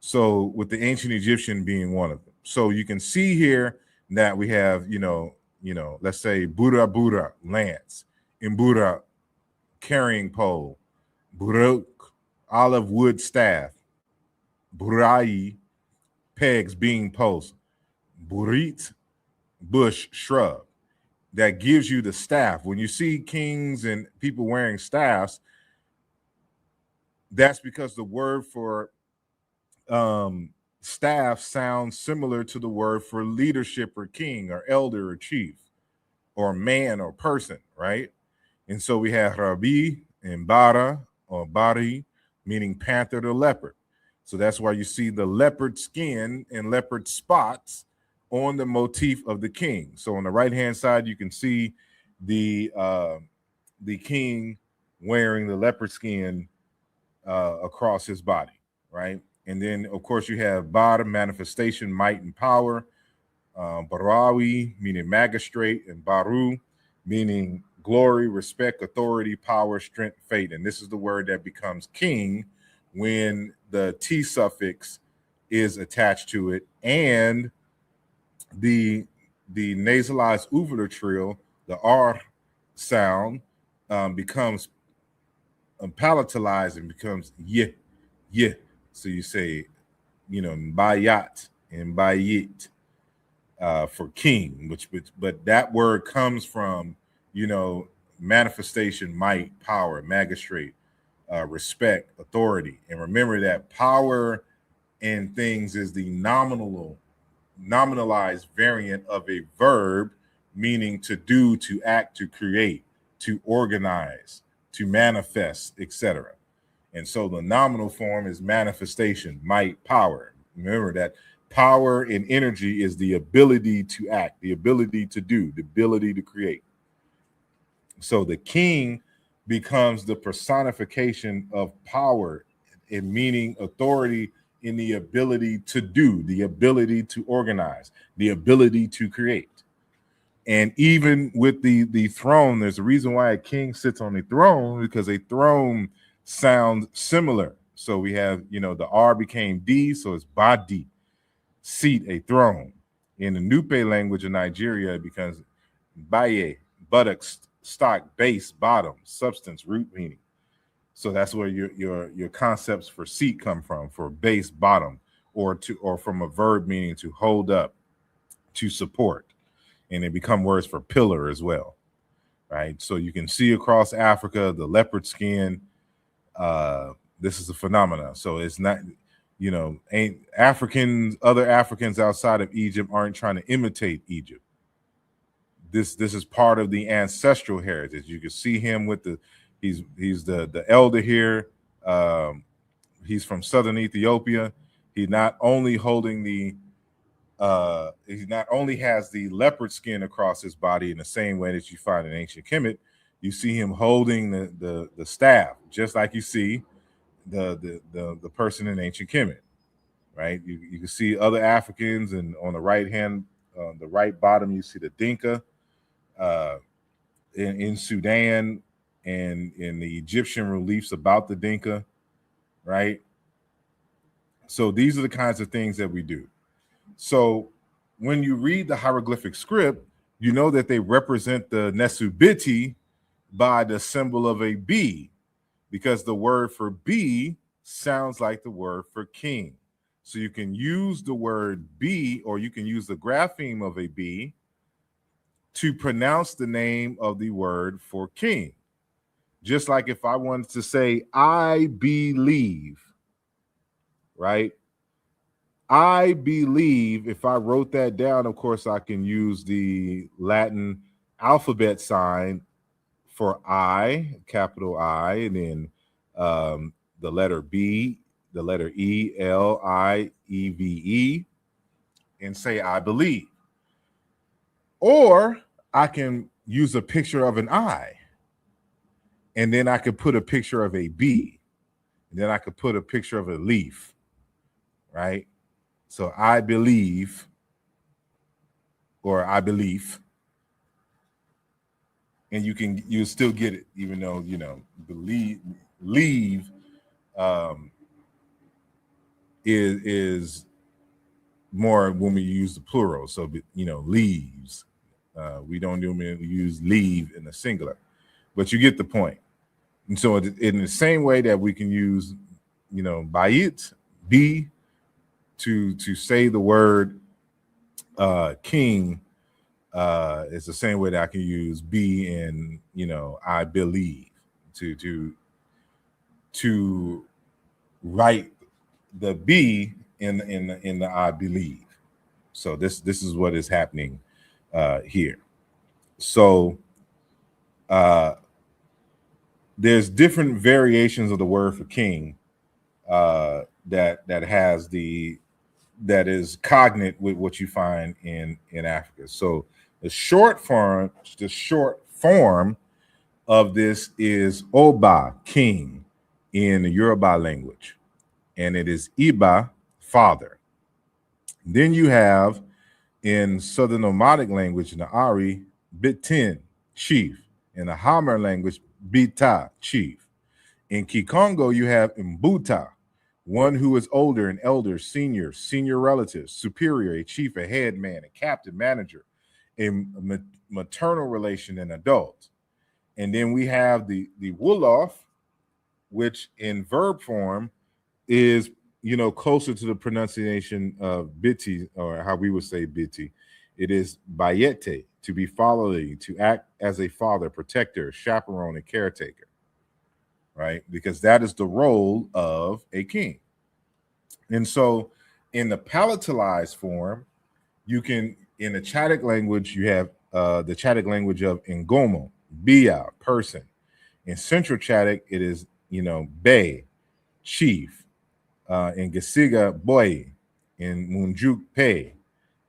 So with the ancient Egyptian being one of them. So you can see here that we have, let's say bura, lance, imbura, carrying pole, buruk, olive wood staff, burai, pegs, being posts, burit, bush, shrub. That gives you the staff. When you see kings and people wearing staffs, that's because the word for staff sounds similar to the word for leadership or king or elder or chief or man or person, right? And so we have Rabi and Bara or Bari, meaning panther or leopard. So that's why you see the leopard skin and leopard spots on the motif of the king. So on the right-hand side, you can see the king wearing the leopard skin across his body, right? And then, of course, you have Bar, manifestation, might, and power. Barawi, meaning magistrate, and Baru, meaning glory, respect, authority, power, strength, fate. And this is the word that becomes king when the T suffix is attached to it, and the nasalized uvular trill, the R sound, becomes palatalized and becomes ye. So you say, bayat and bayit for king, but that word comes from, manifestation, might, power, magistrate, respect, authority. And remember that power in things is the nominalized variant of a verb, meaning to do, to act, to create, to organize, to manifest, etc. And so the nominal form is manifestation, might, power. Remember that power and energy is the ability to act, the ability to do, the ability to create. So the king becomes the personification of power, in meaning authority in the ability to do, the ability to organize, the ability to create. And even with the throne, there's a reason why a king sits on a throne, because a throne sounds similar. So we have, the R became D, so it's body, seat, a throne. In the Nupe language of Nigeria, it becomes baye, buttocks, stock, base, bottom, substance, root meaning. So that's where your concepts for seat come from, for base, bottom, or from a verb meaning to hold up, to support. And they become words for pillar as well, right? So you can see across Africa, the leopard skin, this is a phenomenon. So it's not, other Africans outside of Egypt aren't trying to imitate Egypt. This is part of the ancestral heritage. You can see him with he's the elder here. He's from southern Ethiopia. He not only he not only has the leopard skin across his body in the same way that you find in ancient Kemet, you see him holding the staff, just like you see the person in ancient Kemet, right? You can see other Africans, and on the right hand, the right bottom, you see the Dinka in Sudan, and in the Egyptian reliefs about the Dinka, right? So these are the kinds of things that we do. So when you read the hieroglyphic script, you know that they represent the jµs by the symbol of a B, because the word for B sounds like the word for king. So you can use the word B, or you can use the grapheme of a B to pronounce the name of the word for king. Just like if I wanted to say, I believe, right? I believe, if I wrote that down, of course, I can use the Latin alphabet sign for I, capital I, and then the letter B, the letter E, L-I-E-V-E, and say, I believe. Or I can use a picture of an I, and then I could put a picture of a B, and then I could put a picture of a leaf, right? So I believe, or I believe, and you still get it, even though, leave is more when we use the plural. So, leaves. We don't use leave in the singular, but you get the point. And so in the same way that we can use, bayit, be, to say the word king, it's the same way that I can use be in, I believe, to write the be in the I believe. So this is what is happening here. So there's different variations of the word for king that is cognate with what you find in Africa. So the short form of this is Oba, king, in the Yoruba language, and it is Iba, father. Then you have in Southern Nomadic language, in the Ari, Bitin, chief. In the Hamer language, Bita, chief. In Kikongo, you have Mbuta, one who is older, an elder, senior relatives, superior, a chief, a head man, a captain, manager, a maternal relation, an adult. And then we have the Wolof, which in verb form is, closer to the pronunciation of biti, or how we would say biti. It is bayete, to be fatherly, to act as a father, protector, chaperone, and caretaker, right? Because that is the role of a king. And so in the palatalized form, you can, in the Chadic language, you have the Chadic language of Ngomo, Bia, person. In Central Chadic, it is, Bey, chief. In Gisiga, boy. In Munjuk, Pei.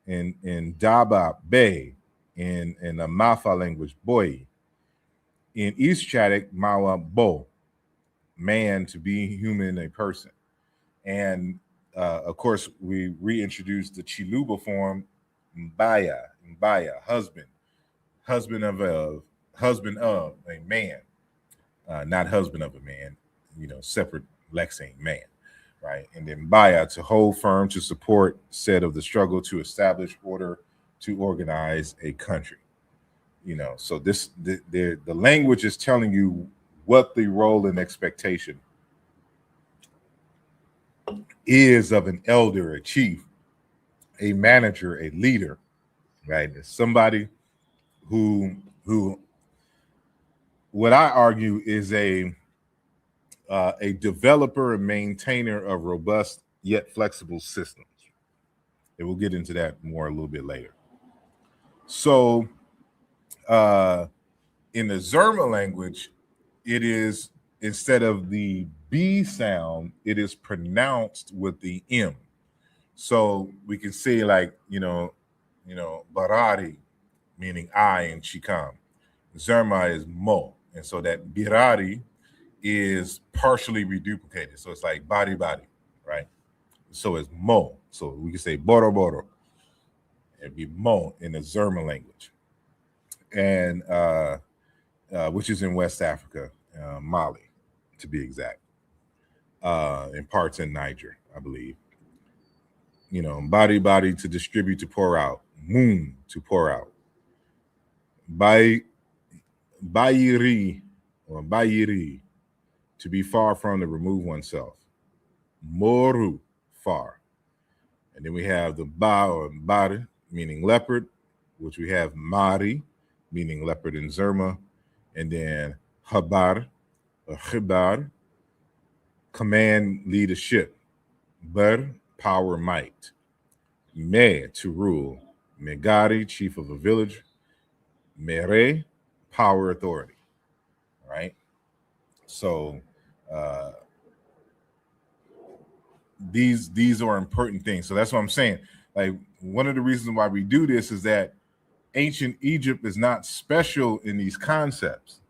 In Daba, Bey. In the Mafa language, boy. In East Chadic, Mawa, Bo, man, to be human, a person. And of course, we reintroduced the Chiluba form, Mbaya, husband of a man, not husband of a man, separate lexeme, man, right? And then Mbaya, to hold firm, to support, said of the struggle to establish order, to organize a country. So the language is telling you what the role and expectation is of an elder, a chief, a manager, a leader, right? It's somebody who what I argue is a developer and maintainer of robust yet flexible systems. And we'll get into that more a little bit later. So in the Zerma language, it is, instead of the B sound, it is pronounced with the M. So we can say, like, Barari, meaning I in Chicam. Zerma is Mo. And so that Birari is partially reduplicated. So it's like body, right? So it's Mo. So we can say Boro. It'd be Mo in the Zerma language. And which is in West Africa, Mali, to be exact. In parts in Niger, I believe. Body to distribute, to pour out. Moon, to pour out. Bayiri, or Bayiri, to be far from, to remove oneself. Moru, far. And then we have the Ba, or Bari, meaning leopard, which we have Mari, meaning leopard in Zerma. And then Habar, or Khibar, command, leadership. Bar, power, might. Me, to rule. Megari, chief of a village. Mere, power, authority. Right? So these are important things. So that's what I'm saying. Like, one of the reasons why we do this is that ancient Egypt is not special in these concepts.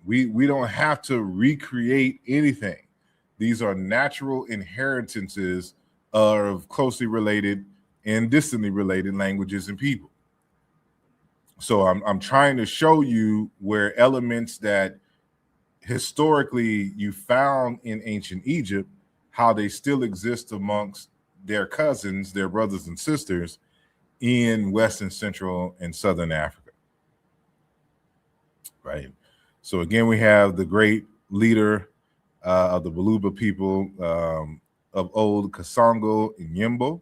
We don't have to recreate anything. These are natural inheritances of closely related and distantly related languages and people. So I'm trying to show you where elements that historically you found in ancient Egypt, how they still exist amongst their cousins, their brothers and sisters in Western, Central, and Southern Africa. Right. So again, we have the great leader of the Baluba people of old, Kasongo Nyembo,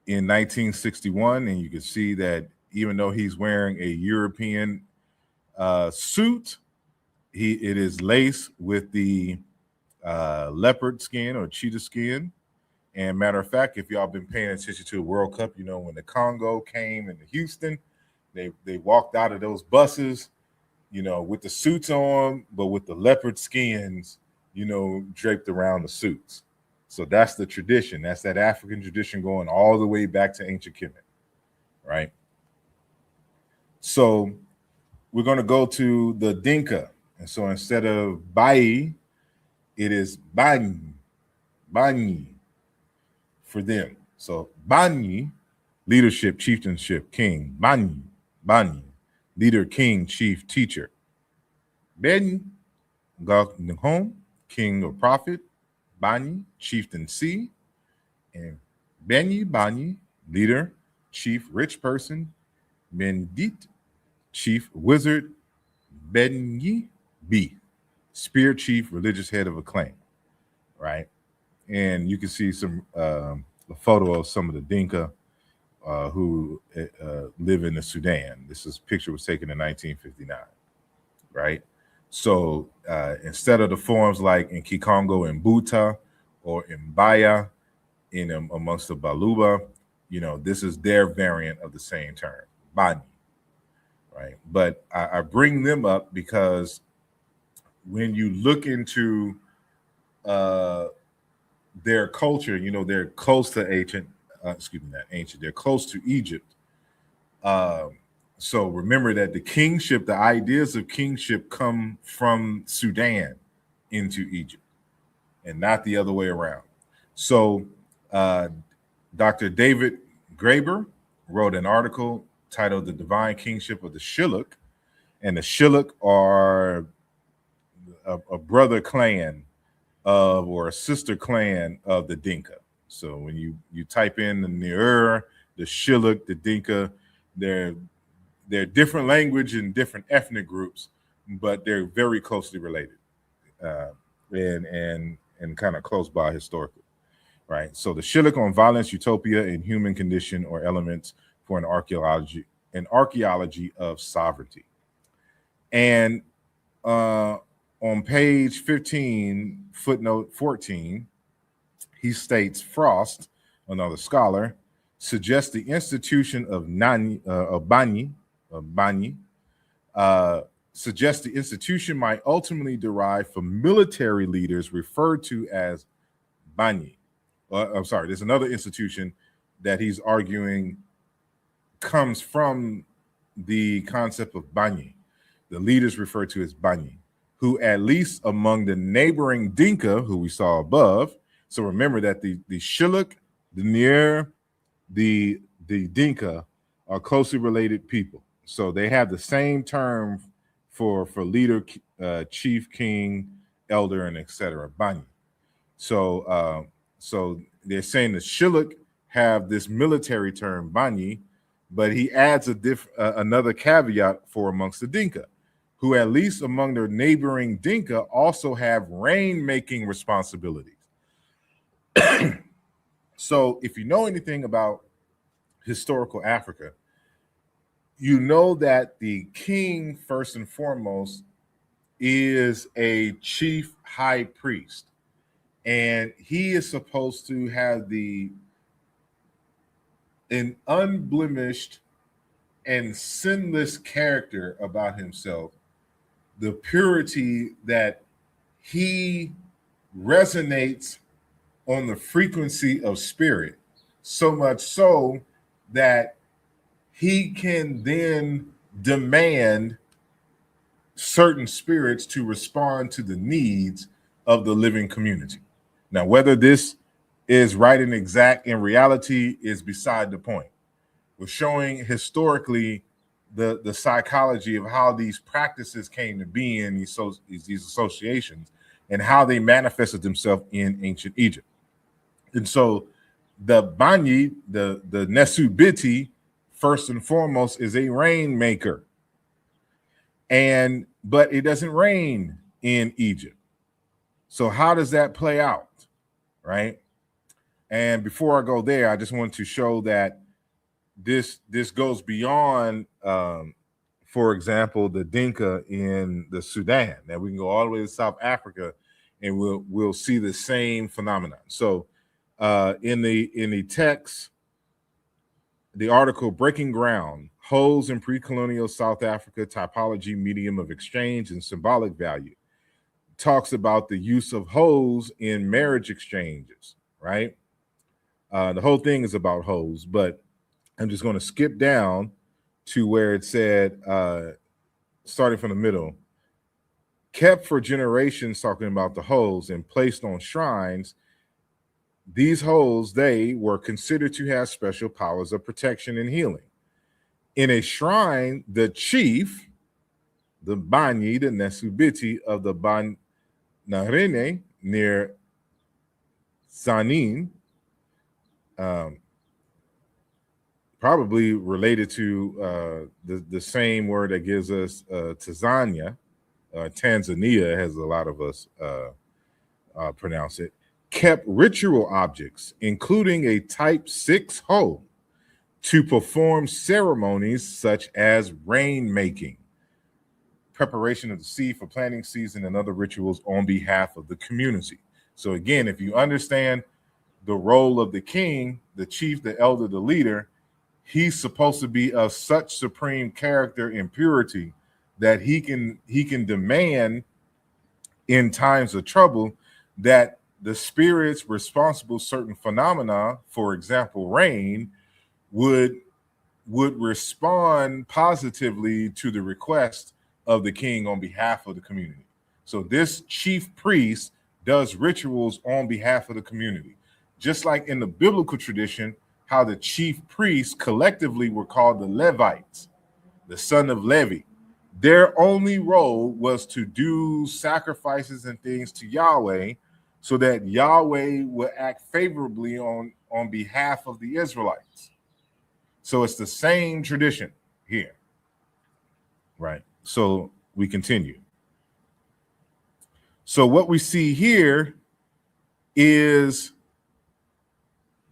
in 1961. And you can see that even though he's wearing a European suit, it is laced with the leopard skin or cheetah skin. And matter of fact, if y'all been paying attention to the World Cup, when the Congo came into Houston, they walked out of those buses, with the suits on, but with the leopard skins, draped around the suits. So that's the tradition. That's that African tradition going all the way back to ancient Kemet, right? So we're going to go to the Dinka. And so instead of Bai, it is Bani for them. So Bani, leadership, chieftainship, king. Bani, leader, king, chief, teacher. Ben, home, king or prophet. Bani, chieftaincy. And Bani, leader, chief, rich person. Bendit, chief, wizard. Benyi, B, spear chief, religious head of a clan, right? And you can see a photo of some of the Dinka who live in the Sudan. This picture was taken in 1959, right? So instead of the forms like in Kikongo and Buta or in Baya, amongst the Baluba, this is their variant of the same term, Bani, right? But I bring them up because when you look into their culture, they're close to they're close to Egypt. So remember that the kingship, the ideas of kingship come from Sudan into Egypt, and not the other way around. So Dr. David Graeber wrote an article titled The Divine Kingship of the Shilluk, and the Shilluk are a brother clan of, or a sister clan of, the Dinka. So when you type in the Nuer, the Shilluk, the Dinka, they're different language and different ethnic groups, but they're very closely related, and kind of close by historically, right? So the Shilluk on violence, utopia, and human condition, or elements for an archaeology of sovereignty. And on page 15, footnote 14, he states Frost, another scholar, suggests the institution of Mbongi, suggests the institution might ultimately derive from military leaders referred to as Banyi. I'm sorry, there's another institution that he's arguing comes from the concept of Banyi. The leaders referred to as Banyi, who at least among the neighboring Dinka, who we saw above. So remember that the Shilluk, the Nuer, the Dinka are closely related people. So they have the same term for leader, chief, king, elder, and etc. Banyi. So they're saying the Shilluk have this military term Banyi, but he adds another caveat for amongst the Dinka, who at least among their neighboring Dinka also have rain-making responsibilities. So if you know anything about historical Africa, you know that the king, first and foremost, is a chief high priest. And he is supposed to have an unblemished and sinless character about himself, the purity that he resonates on the frequency of spirit, so much so that he can then demand certain spirits to respond to the needs of the living community. Now, whether this is right and exact in reality is beside the point. We're showing historically the psychology of how these practices came to be in these associations and how they manifested themselves in ancient Egypt. And so the Banyi, the jµs, first and foremost, is a rainmaker. But it doesn't rain in Egypt. So how does that play out, right? And before I go there, I just want to show that this goes beyond, for example, the Dinka in the Sudan. That we can go all the way to South Africa, and we'll see the same phenomenon. So in the text, the article "Breaking Ground: Holes in Pre-Colonial South Africa Typology, Medium of Exchange, and Symbolic Value," talks about the use of hoes in marriage exchanges, right? The whole thing is about hoes, but I'm just going to skip down to where it said, starting from the middle, kept for generations, talking about the hoes, and placed on shrines. These hoes, they were considered to have special powers of protection and healing. In a shrine, the chief, the Banyi, the Nesubiti of the Banarene near Zanin, probably related to the same word that gives us Tanzania. Tanzania, as a lot of us pronounce it, kept ritual objects, including a type 6 hoe, to perform ceremonies such as rain-making, preparation of the seed for planting season, and other rituals on behalf of the community. So again, if you understand the role of the king, the chief, the elder, the leader, he's supposed to be of such supreme character and purity that he can demand in times of trouble that the spirits responsible for certain phenomena, for example, rain, would respond positively to the request of the king on behalf of the community. So this chief priest does rituals on behalf of the community. Just like in the biblical tradition, how the chief priests collectively were called the Levites, the son of Levi. Their only role was to do sacrifices and things to Yahweh so that Yahweh would act favorably on behalf of the Israelites. So it's the same tradition here, right? So we continue. So what we see here is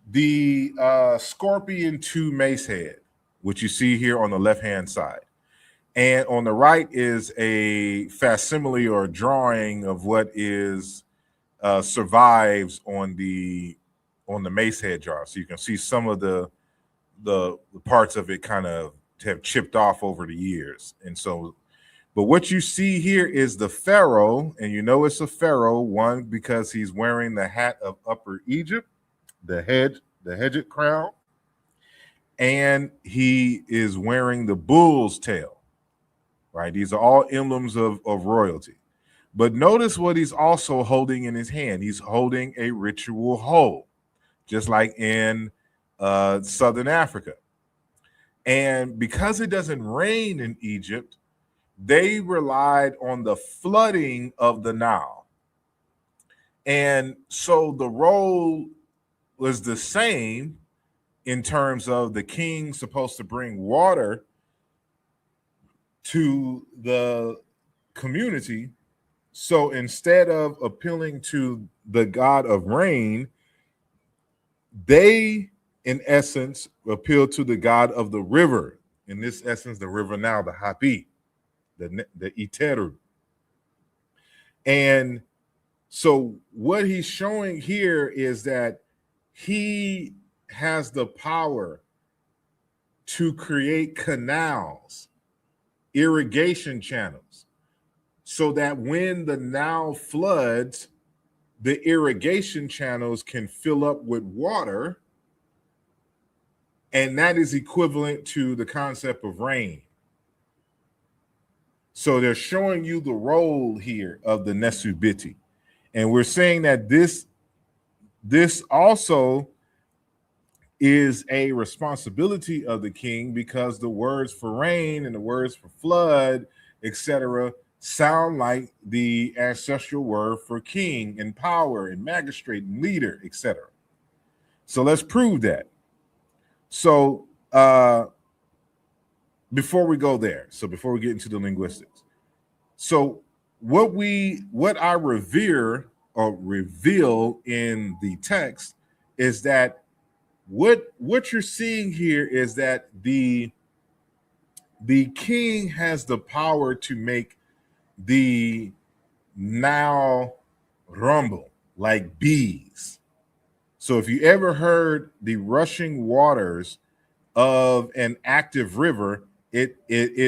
the Scorpion-2 mace head, which you see here on the left-hand side. And on the right is a facsimile or a drawing of what is survives on the mace head jar. So you can see some of the parts of it kind of have chipped off over the years. And so, but what you see here is the pharaoh, and you know it's a pharaoh, one, because he's wearing the hat of Upper Egypt, the Ħeghedhët crown, and he is wearing the bull's tail, right? These are all emblems of royalty. But notice what he's also holding in his hand. He's holding a ritual hoe, just like in Southern Africa. And because it doesn't rain in Egypt, they relied on the flooding of the Nile. And so the role was the same in terms of the king supposed to bring water to the community. So instead of appealing to the god of rain, they, in essence, appeal to the god of the river. In this essence, the river now, the Hapi, the 𝃀🅀. And so what he's showing here is that he has the power to create canals, irrigation channels, so that when the Nile floods, the irrigation channels can fill up with water, and that is equivalent to the concept of rain. So they're showing you the role here of the Nesubiti. And we're saying that this also is a responsibility of the king, because the words for rain and the words for flood, etc., sound like the ancestral word for king and power and magistrate and leader, etc. So let's prove that. So before we go there, so before we get into the linguistics, so what I revere or reveal in the text is that what you're seeing here is that the king has the power to make the Nile rumble like bees. So if you ever heard the rushing waters of an active river, it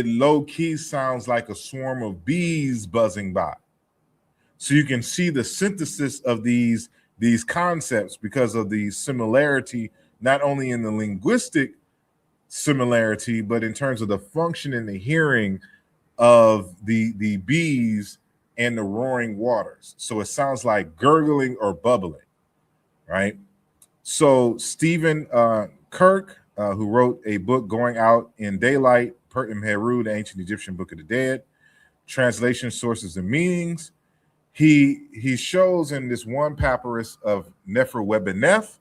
low-key sounds like a swarm of bees buzzing by. So you can see the synthesis of these concepts because of the similarity, not only in the linguistic similarity, but in terms of the function and the hearing of the bees and the roaring waters. So it sounds like gurgling or bubbling, right? So Stephen Kirk, who wrote a book, Going Out in Daylight, Pertnam-Heru, the Ancient Egyptian Book of the Dead, Translation, Sources, and Meanings, he shows in this one papyrus of Neferwebenef,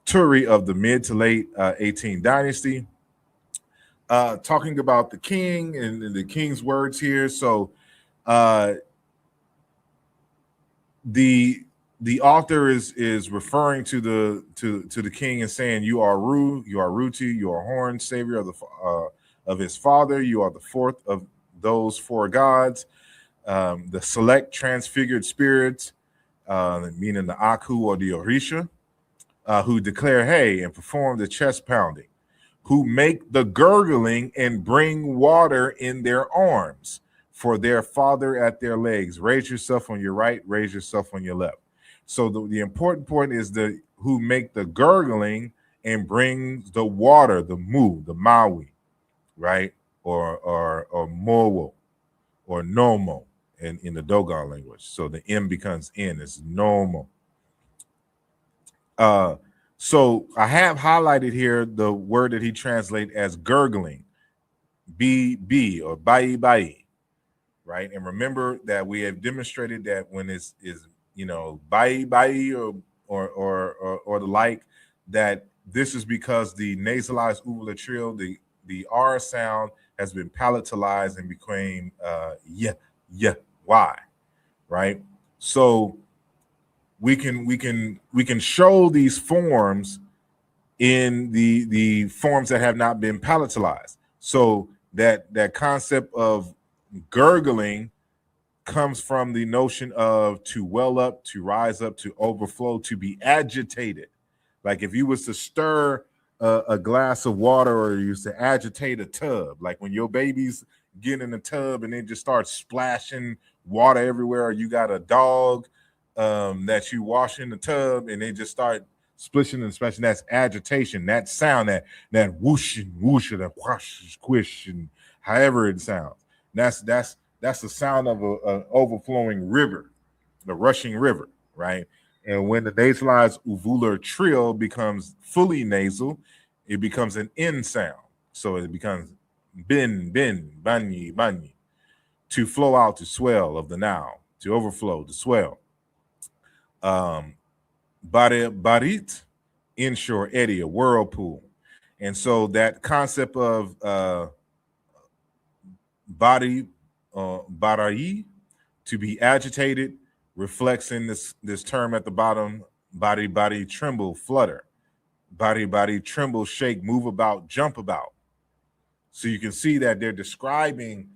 Turi of the mid to late 18th dynasty, talking about the king and the king's words here. So the author is referring to the king and saying, "You are Ru, you are Ruti, you are Horn, savior of his father. You are the fourth of those four gods, the select transfigured spirits, meaning the Aku or the Orisha, who declare hey and perform the chest pounding, who make the gurgling and bring water in their arms for their father at their legs. Raise yourself on your right, raise yourself on your left." So the important point is the who make the gurgling and bring the water, the mu, the maui, right? Or mowo or nomo in the Dogon language. So the M becomes N. It's normal. So I have highlighted here the word that he translates as gurgling, B or bai, right? And remember that we have demonstrated that when it's bai or the like, that this is because the nasalized uvula trill, the R sound has been palatalized and became y, right? So we can show these forms in the forms that have not been palatalized. So that concept of gurgling comes from the notion of to well up, to rise up, to overflow, to be agitated. Like if you was to stir a glass of water, or you used to agitate a tub, like when your babies get in the tub and then just start splashing water everywhere, or you got a dog that you wash in the tub and they just start splishing and splashing, that's agitation. That sound, that whoosh and whoosh, that whoosh, squish, and however it sounds. That's the sound of an overflowing river, the rushing river, right? And when the nasalized uvular trill becomes fully nasal, it becomes an N sound. So it becomes bin, banyi, to flow out, to swell of the now, to overflow, to swell. Barit, inshore, eddy, a whirlpool. And so that concept of barai, to be agitated, reflects in this term at the bottom, body, tremble, flutter. Body, tremble, shake, move about, jump about. So you can see that they're describing,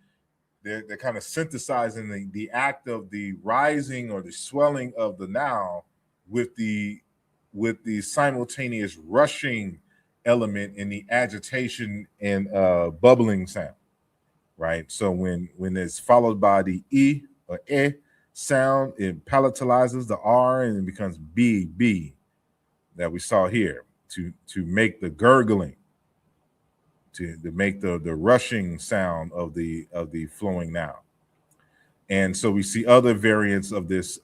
they're kind of synthesizing the act of the rising or the swelling of the now with the simultaneous rushing element in the agitation and bubbling sound, right? So when it's followed by the E or E sound, it palatalizes the R and it becomes B that we saw here to make the gurgling, to make the rushing sound of the flowing now. And so we see other variants of this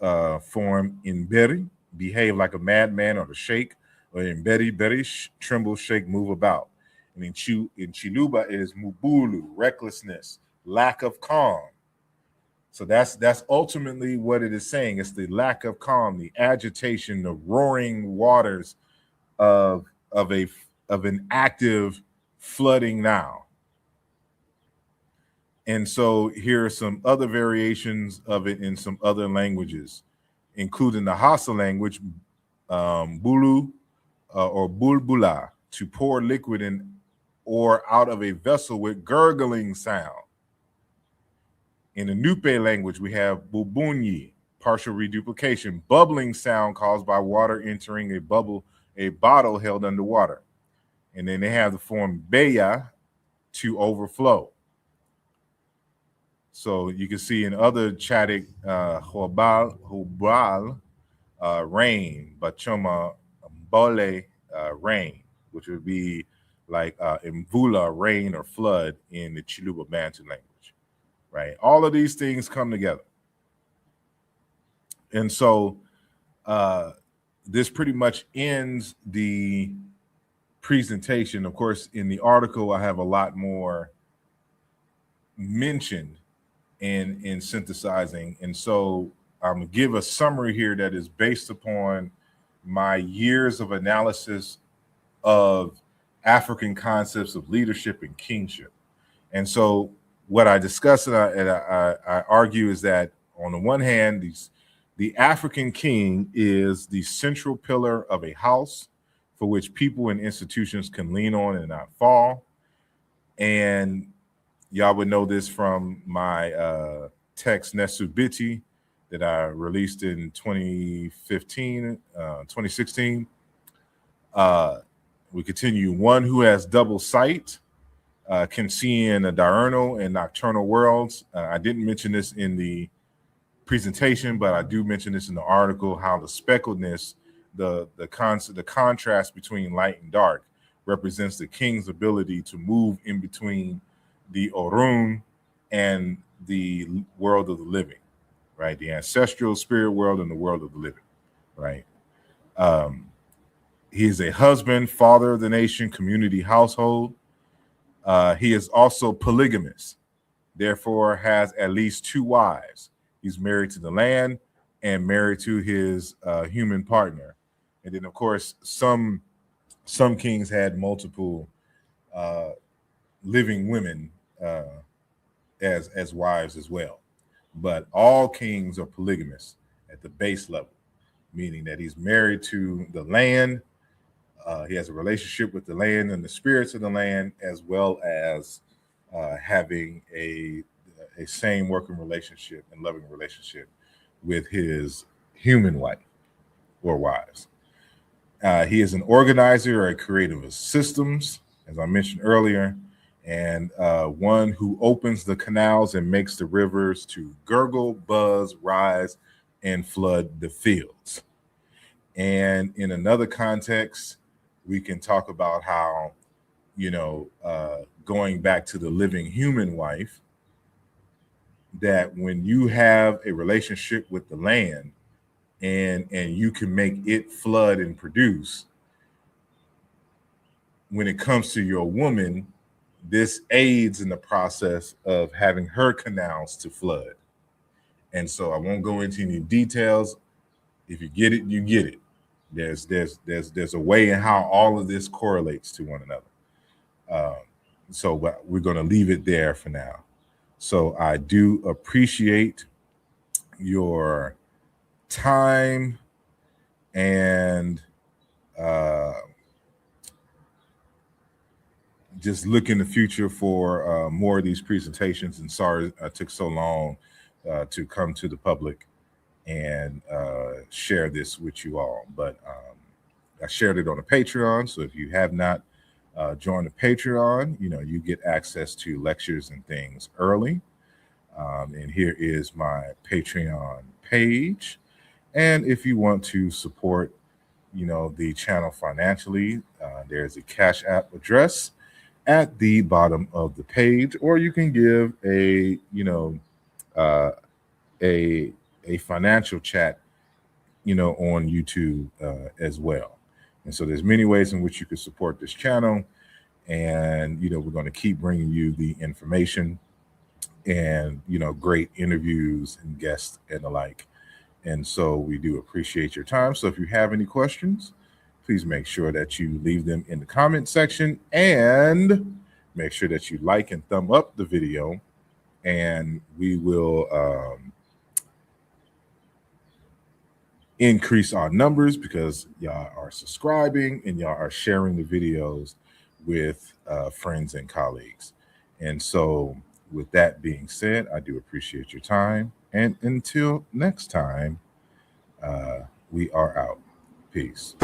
form in Beri, behave like a madman, or to shake, or in Beri, tremble, shake, move about. And in Chiluba is mubulu, recklessness, lack of calm. So that's ultimately what it is saying. It's the lack of calm, the agitation, the roaring waters of an active flooding now. And so here are some other variations of it in some other languages, including the Hausa language, bulu or bulbula, to pour liquid in or out of a vessel with gurgling sound. In the Nupe language, we have bubunyi, partial reduplication, bubbling sound caused by water entering a bottle held underwater. And then they have the form beya, to overflow. So you can see in other Chadic, hobal, rain, bachoma, bole, rain, which would be like imvula, rain or flood in the Chiluba Bantu language, right? All of these things come together. And so this pretty much ends the presentation. Of course, in the article, I have a lot more mentioned in synthesizing. And so I'm going to give a summary here that is based upon my years of analysis of African concepts of leadership and kingship. And so what I discuss and I argue is that on the one hand, the African king is the central pillar of a house for which people and institutions can lean on and not fall. And y'all would know this from my text jÄsubiti that I released in 2016. We continue. One who has double sight can see in the diurnal and nocturnal worlds. I didn't mention this in the presentation, but I do mention this in the article, how the speckledness, the contrast between light and dark represents the king's ability to move in between the Orun and the world of the living, right? The ancestral spirit world and the world of the living, right? He is a husband, father of the nation, community, household. He is also polygamous, therefore has at least 2 wives. He's married to the land and married to his human partner. And then, of course, some kings had multiple living women as wives as well. But all kings are polygamous at the base level, meaning that he's married to the land. He has a relationship with the land and the spirits of the land, as well as having a same working relationship and loving relationship with his human wife or wives. He is an organizer or a creator of systems, as I mentioned earlier, and one who opens the canals and makes the rivers to gurgle, buzz, rise, and flood the fields. And in another context, we can talk about how, going back to the living human wife, that when you have a relationship with the land and you can make it flood and produce, when it comes to your woman, this aids in the process of having her canals to flood. And so I won't go into any details. If you get it, you get it. There's a way in how all of this correlates to one another. So we're going to leave it there for now. So I do appreciate your time and just look in the future for more of these presentations. And sorry I took so long to come to the public and share this with you all. But I shared it on a Patreon. So if you have not joined the Patreon, you get access to lectures and things early. And here is my Patreon page. And if you want to support, the channel financially, there's a Cash App address at the bottom of the page, or you can give a financial chat, on YouTube as well. And so there's many ways in which you can support this channel. And, we're going to keep bringing you the information and, great interviews and guests and the like. And so we do appreciate your time. So if you have any questions, please make sure that you leave them in the comment section, and make sure that you like and thumb up the video, and we will increase our numbers because y'all are subscribing and y'all are sharing the videos with friends and colleagues. And so with that being said, I do appreciate your time. And until next time, we are out. Peace.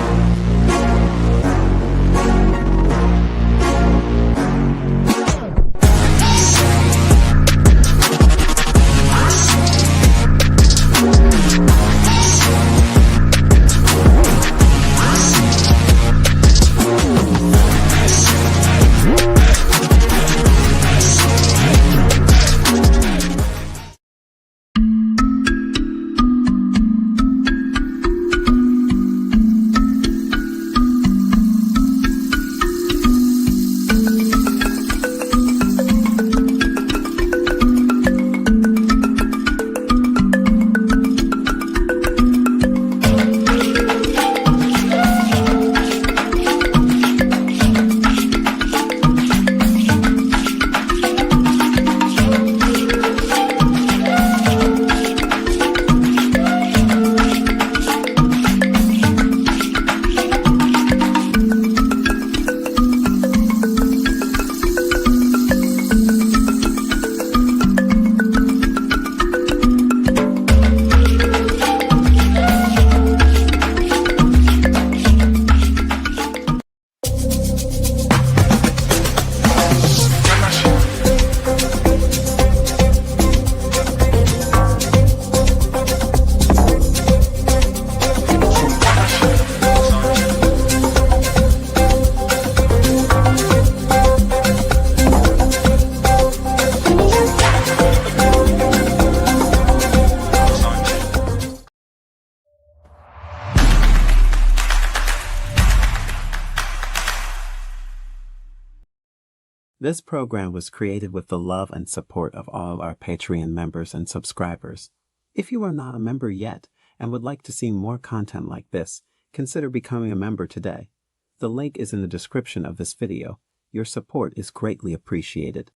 This program was created with the love and support of all our Patreon members and subscribers. If you are not a member yet and would like to see more content like this, consider becoming a member today. The link is in the description of this video. Your support is greatly appreciated.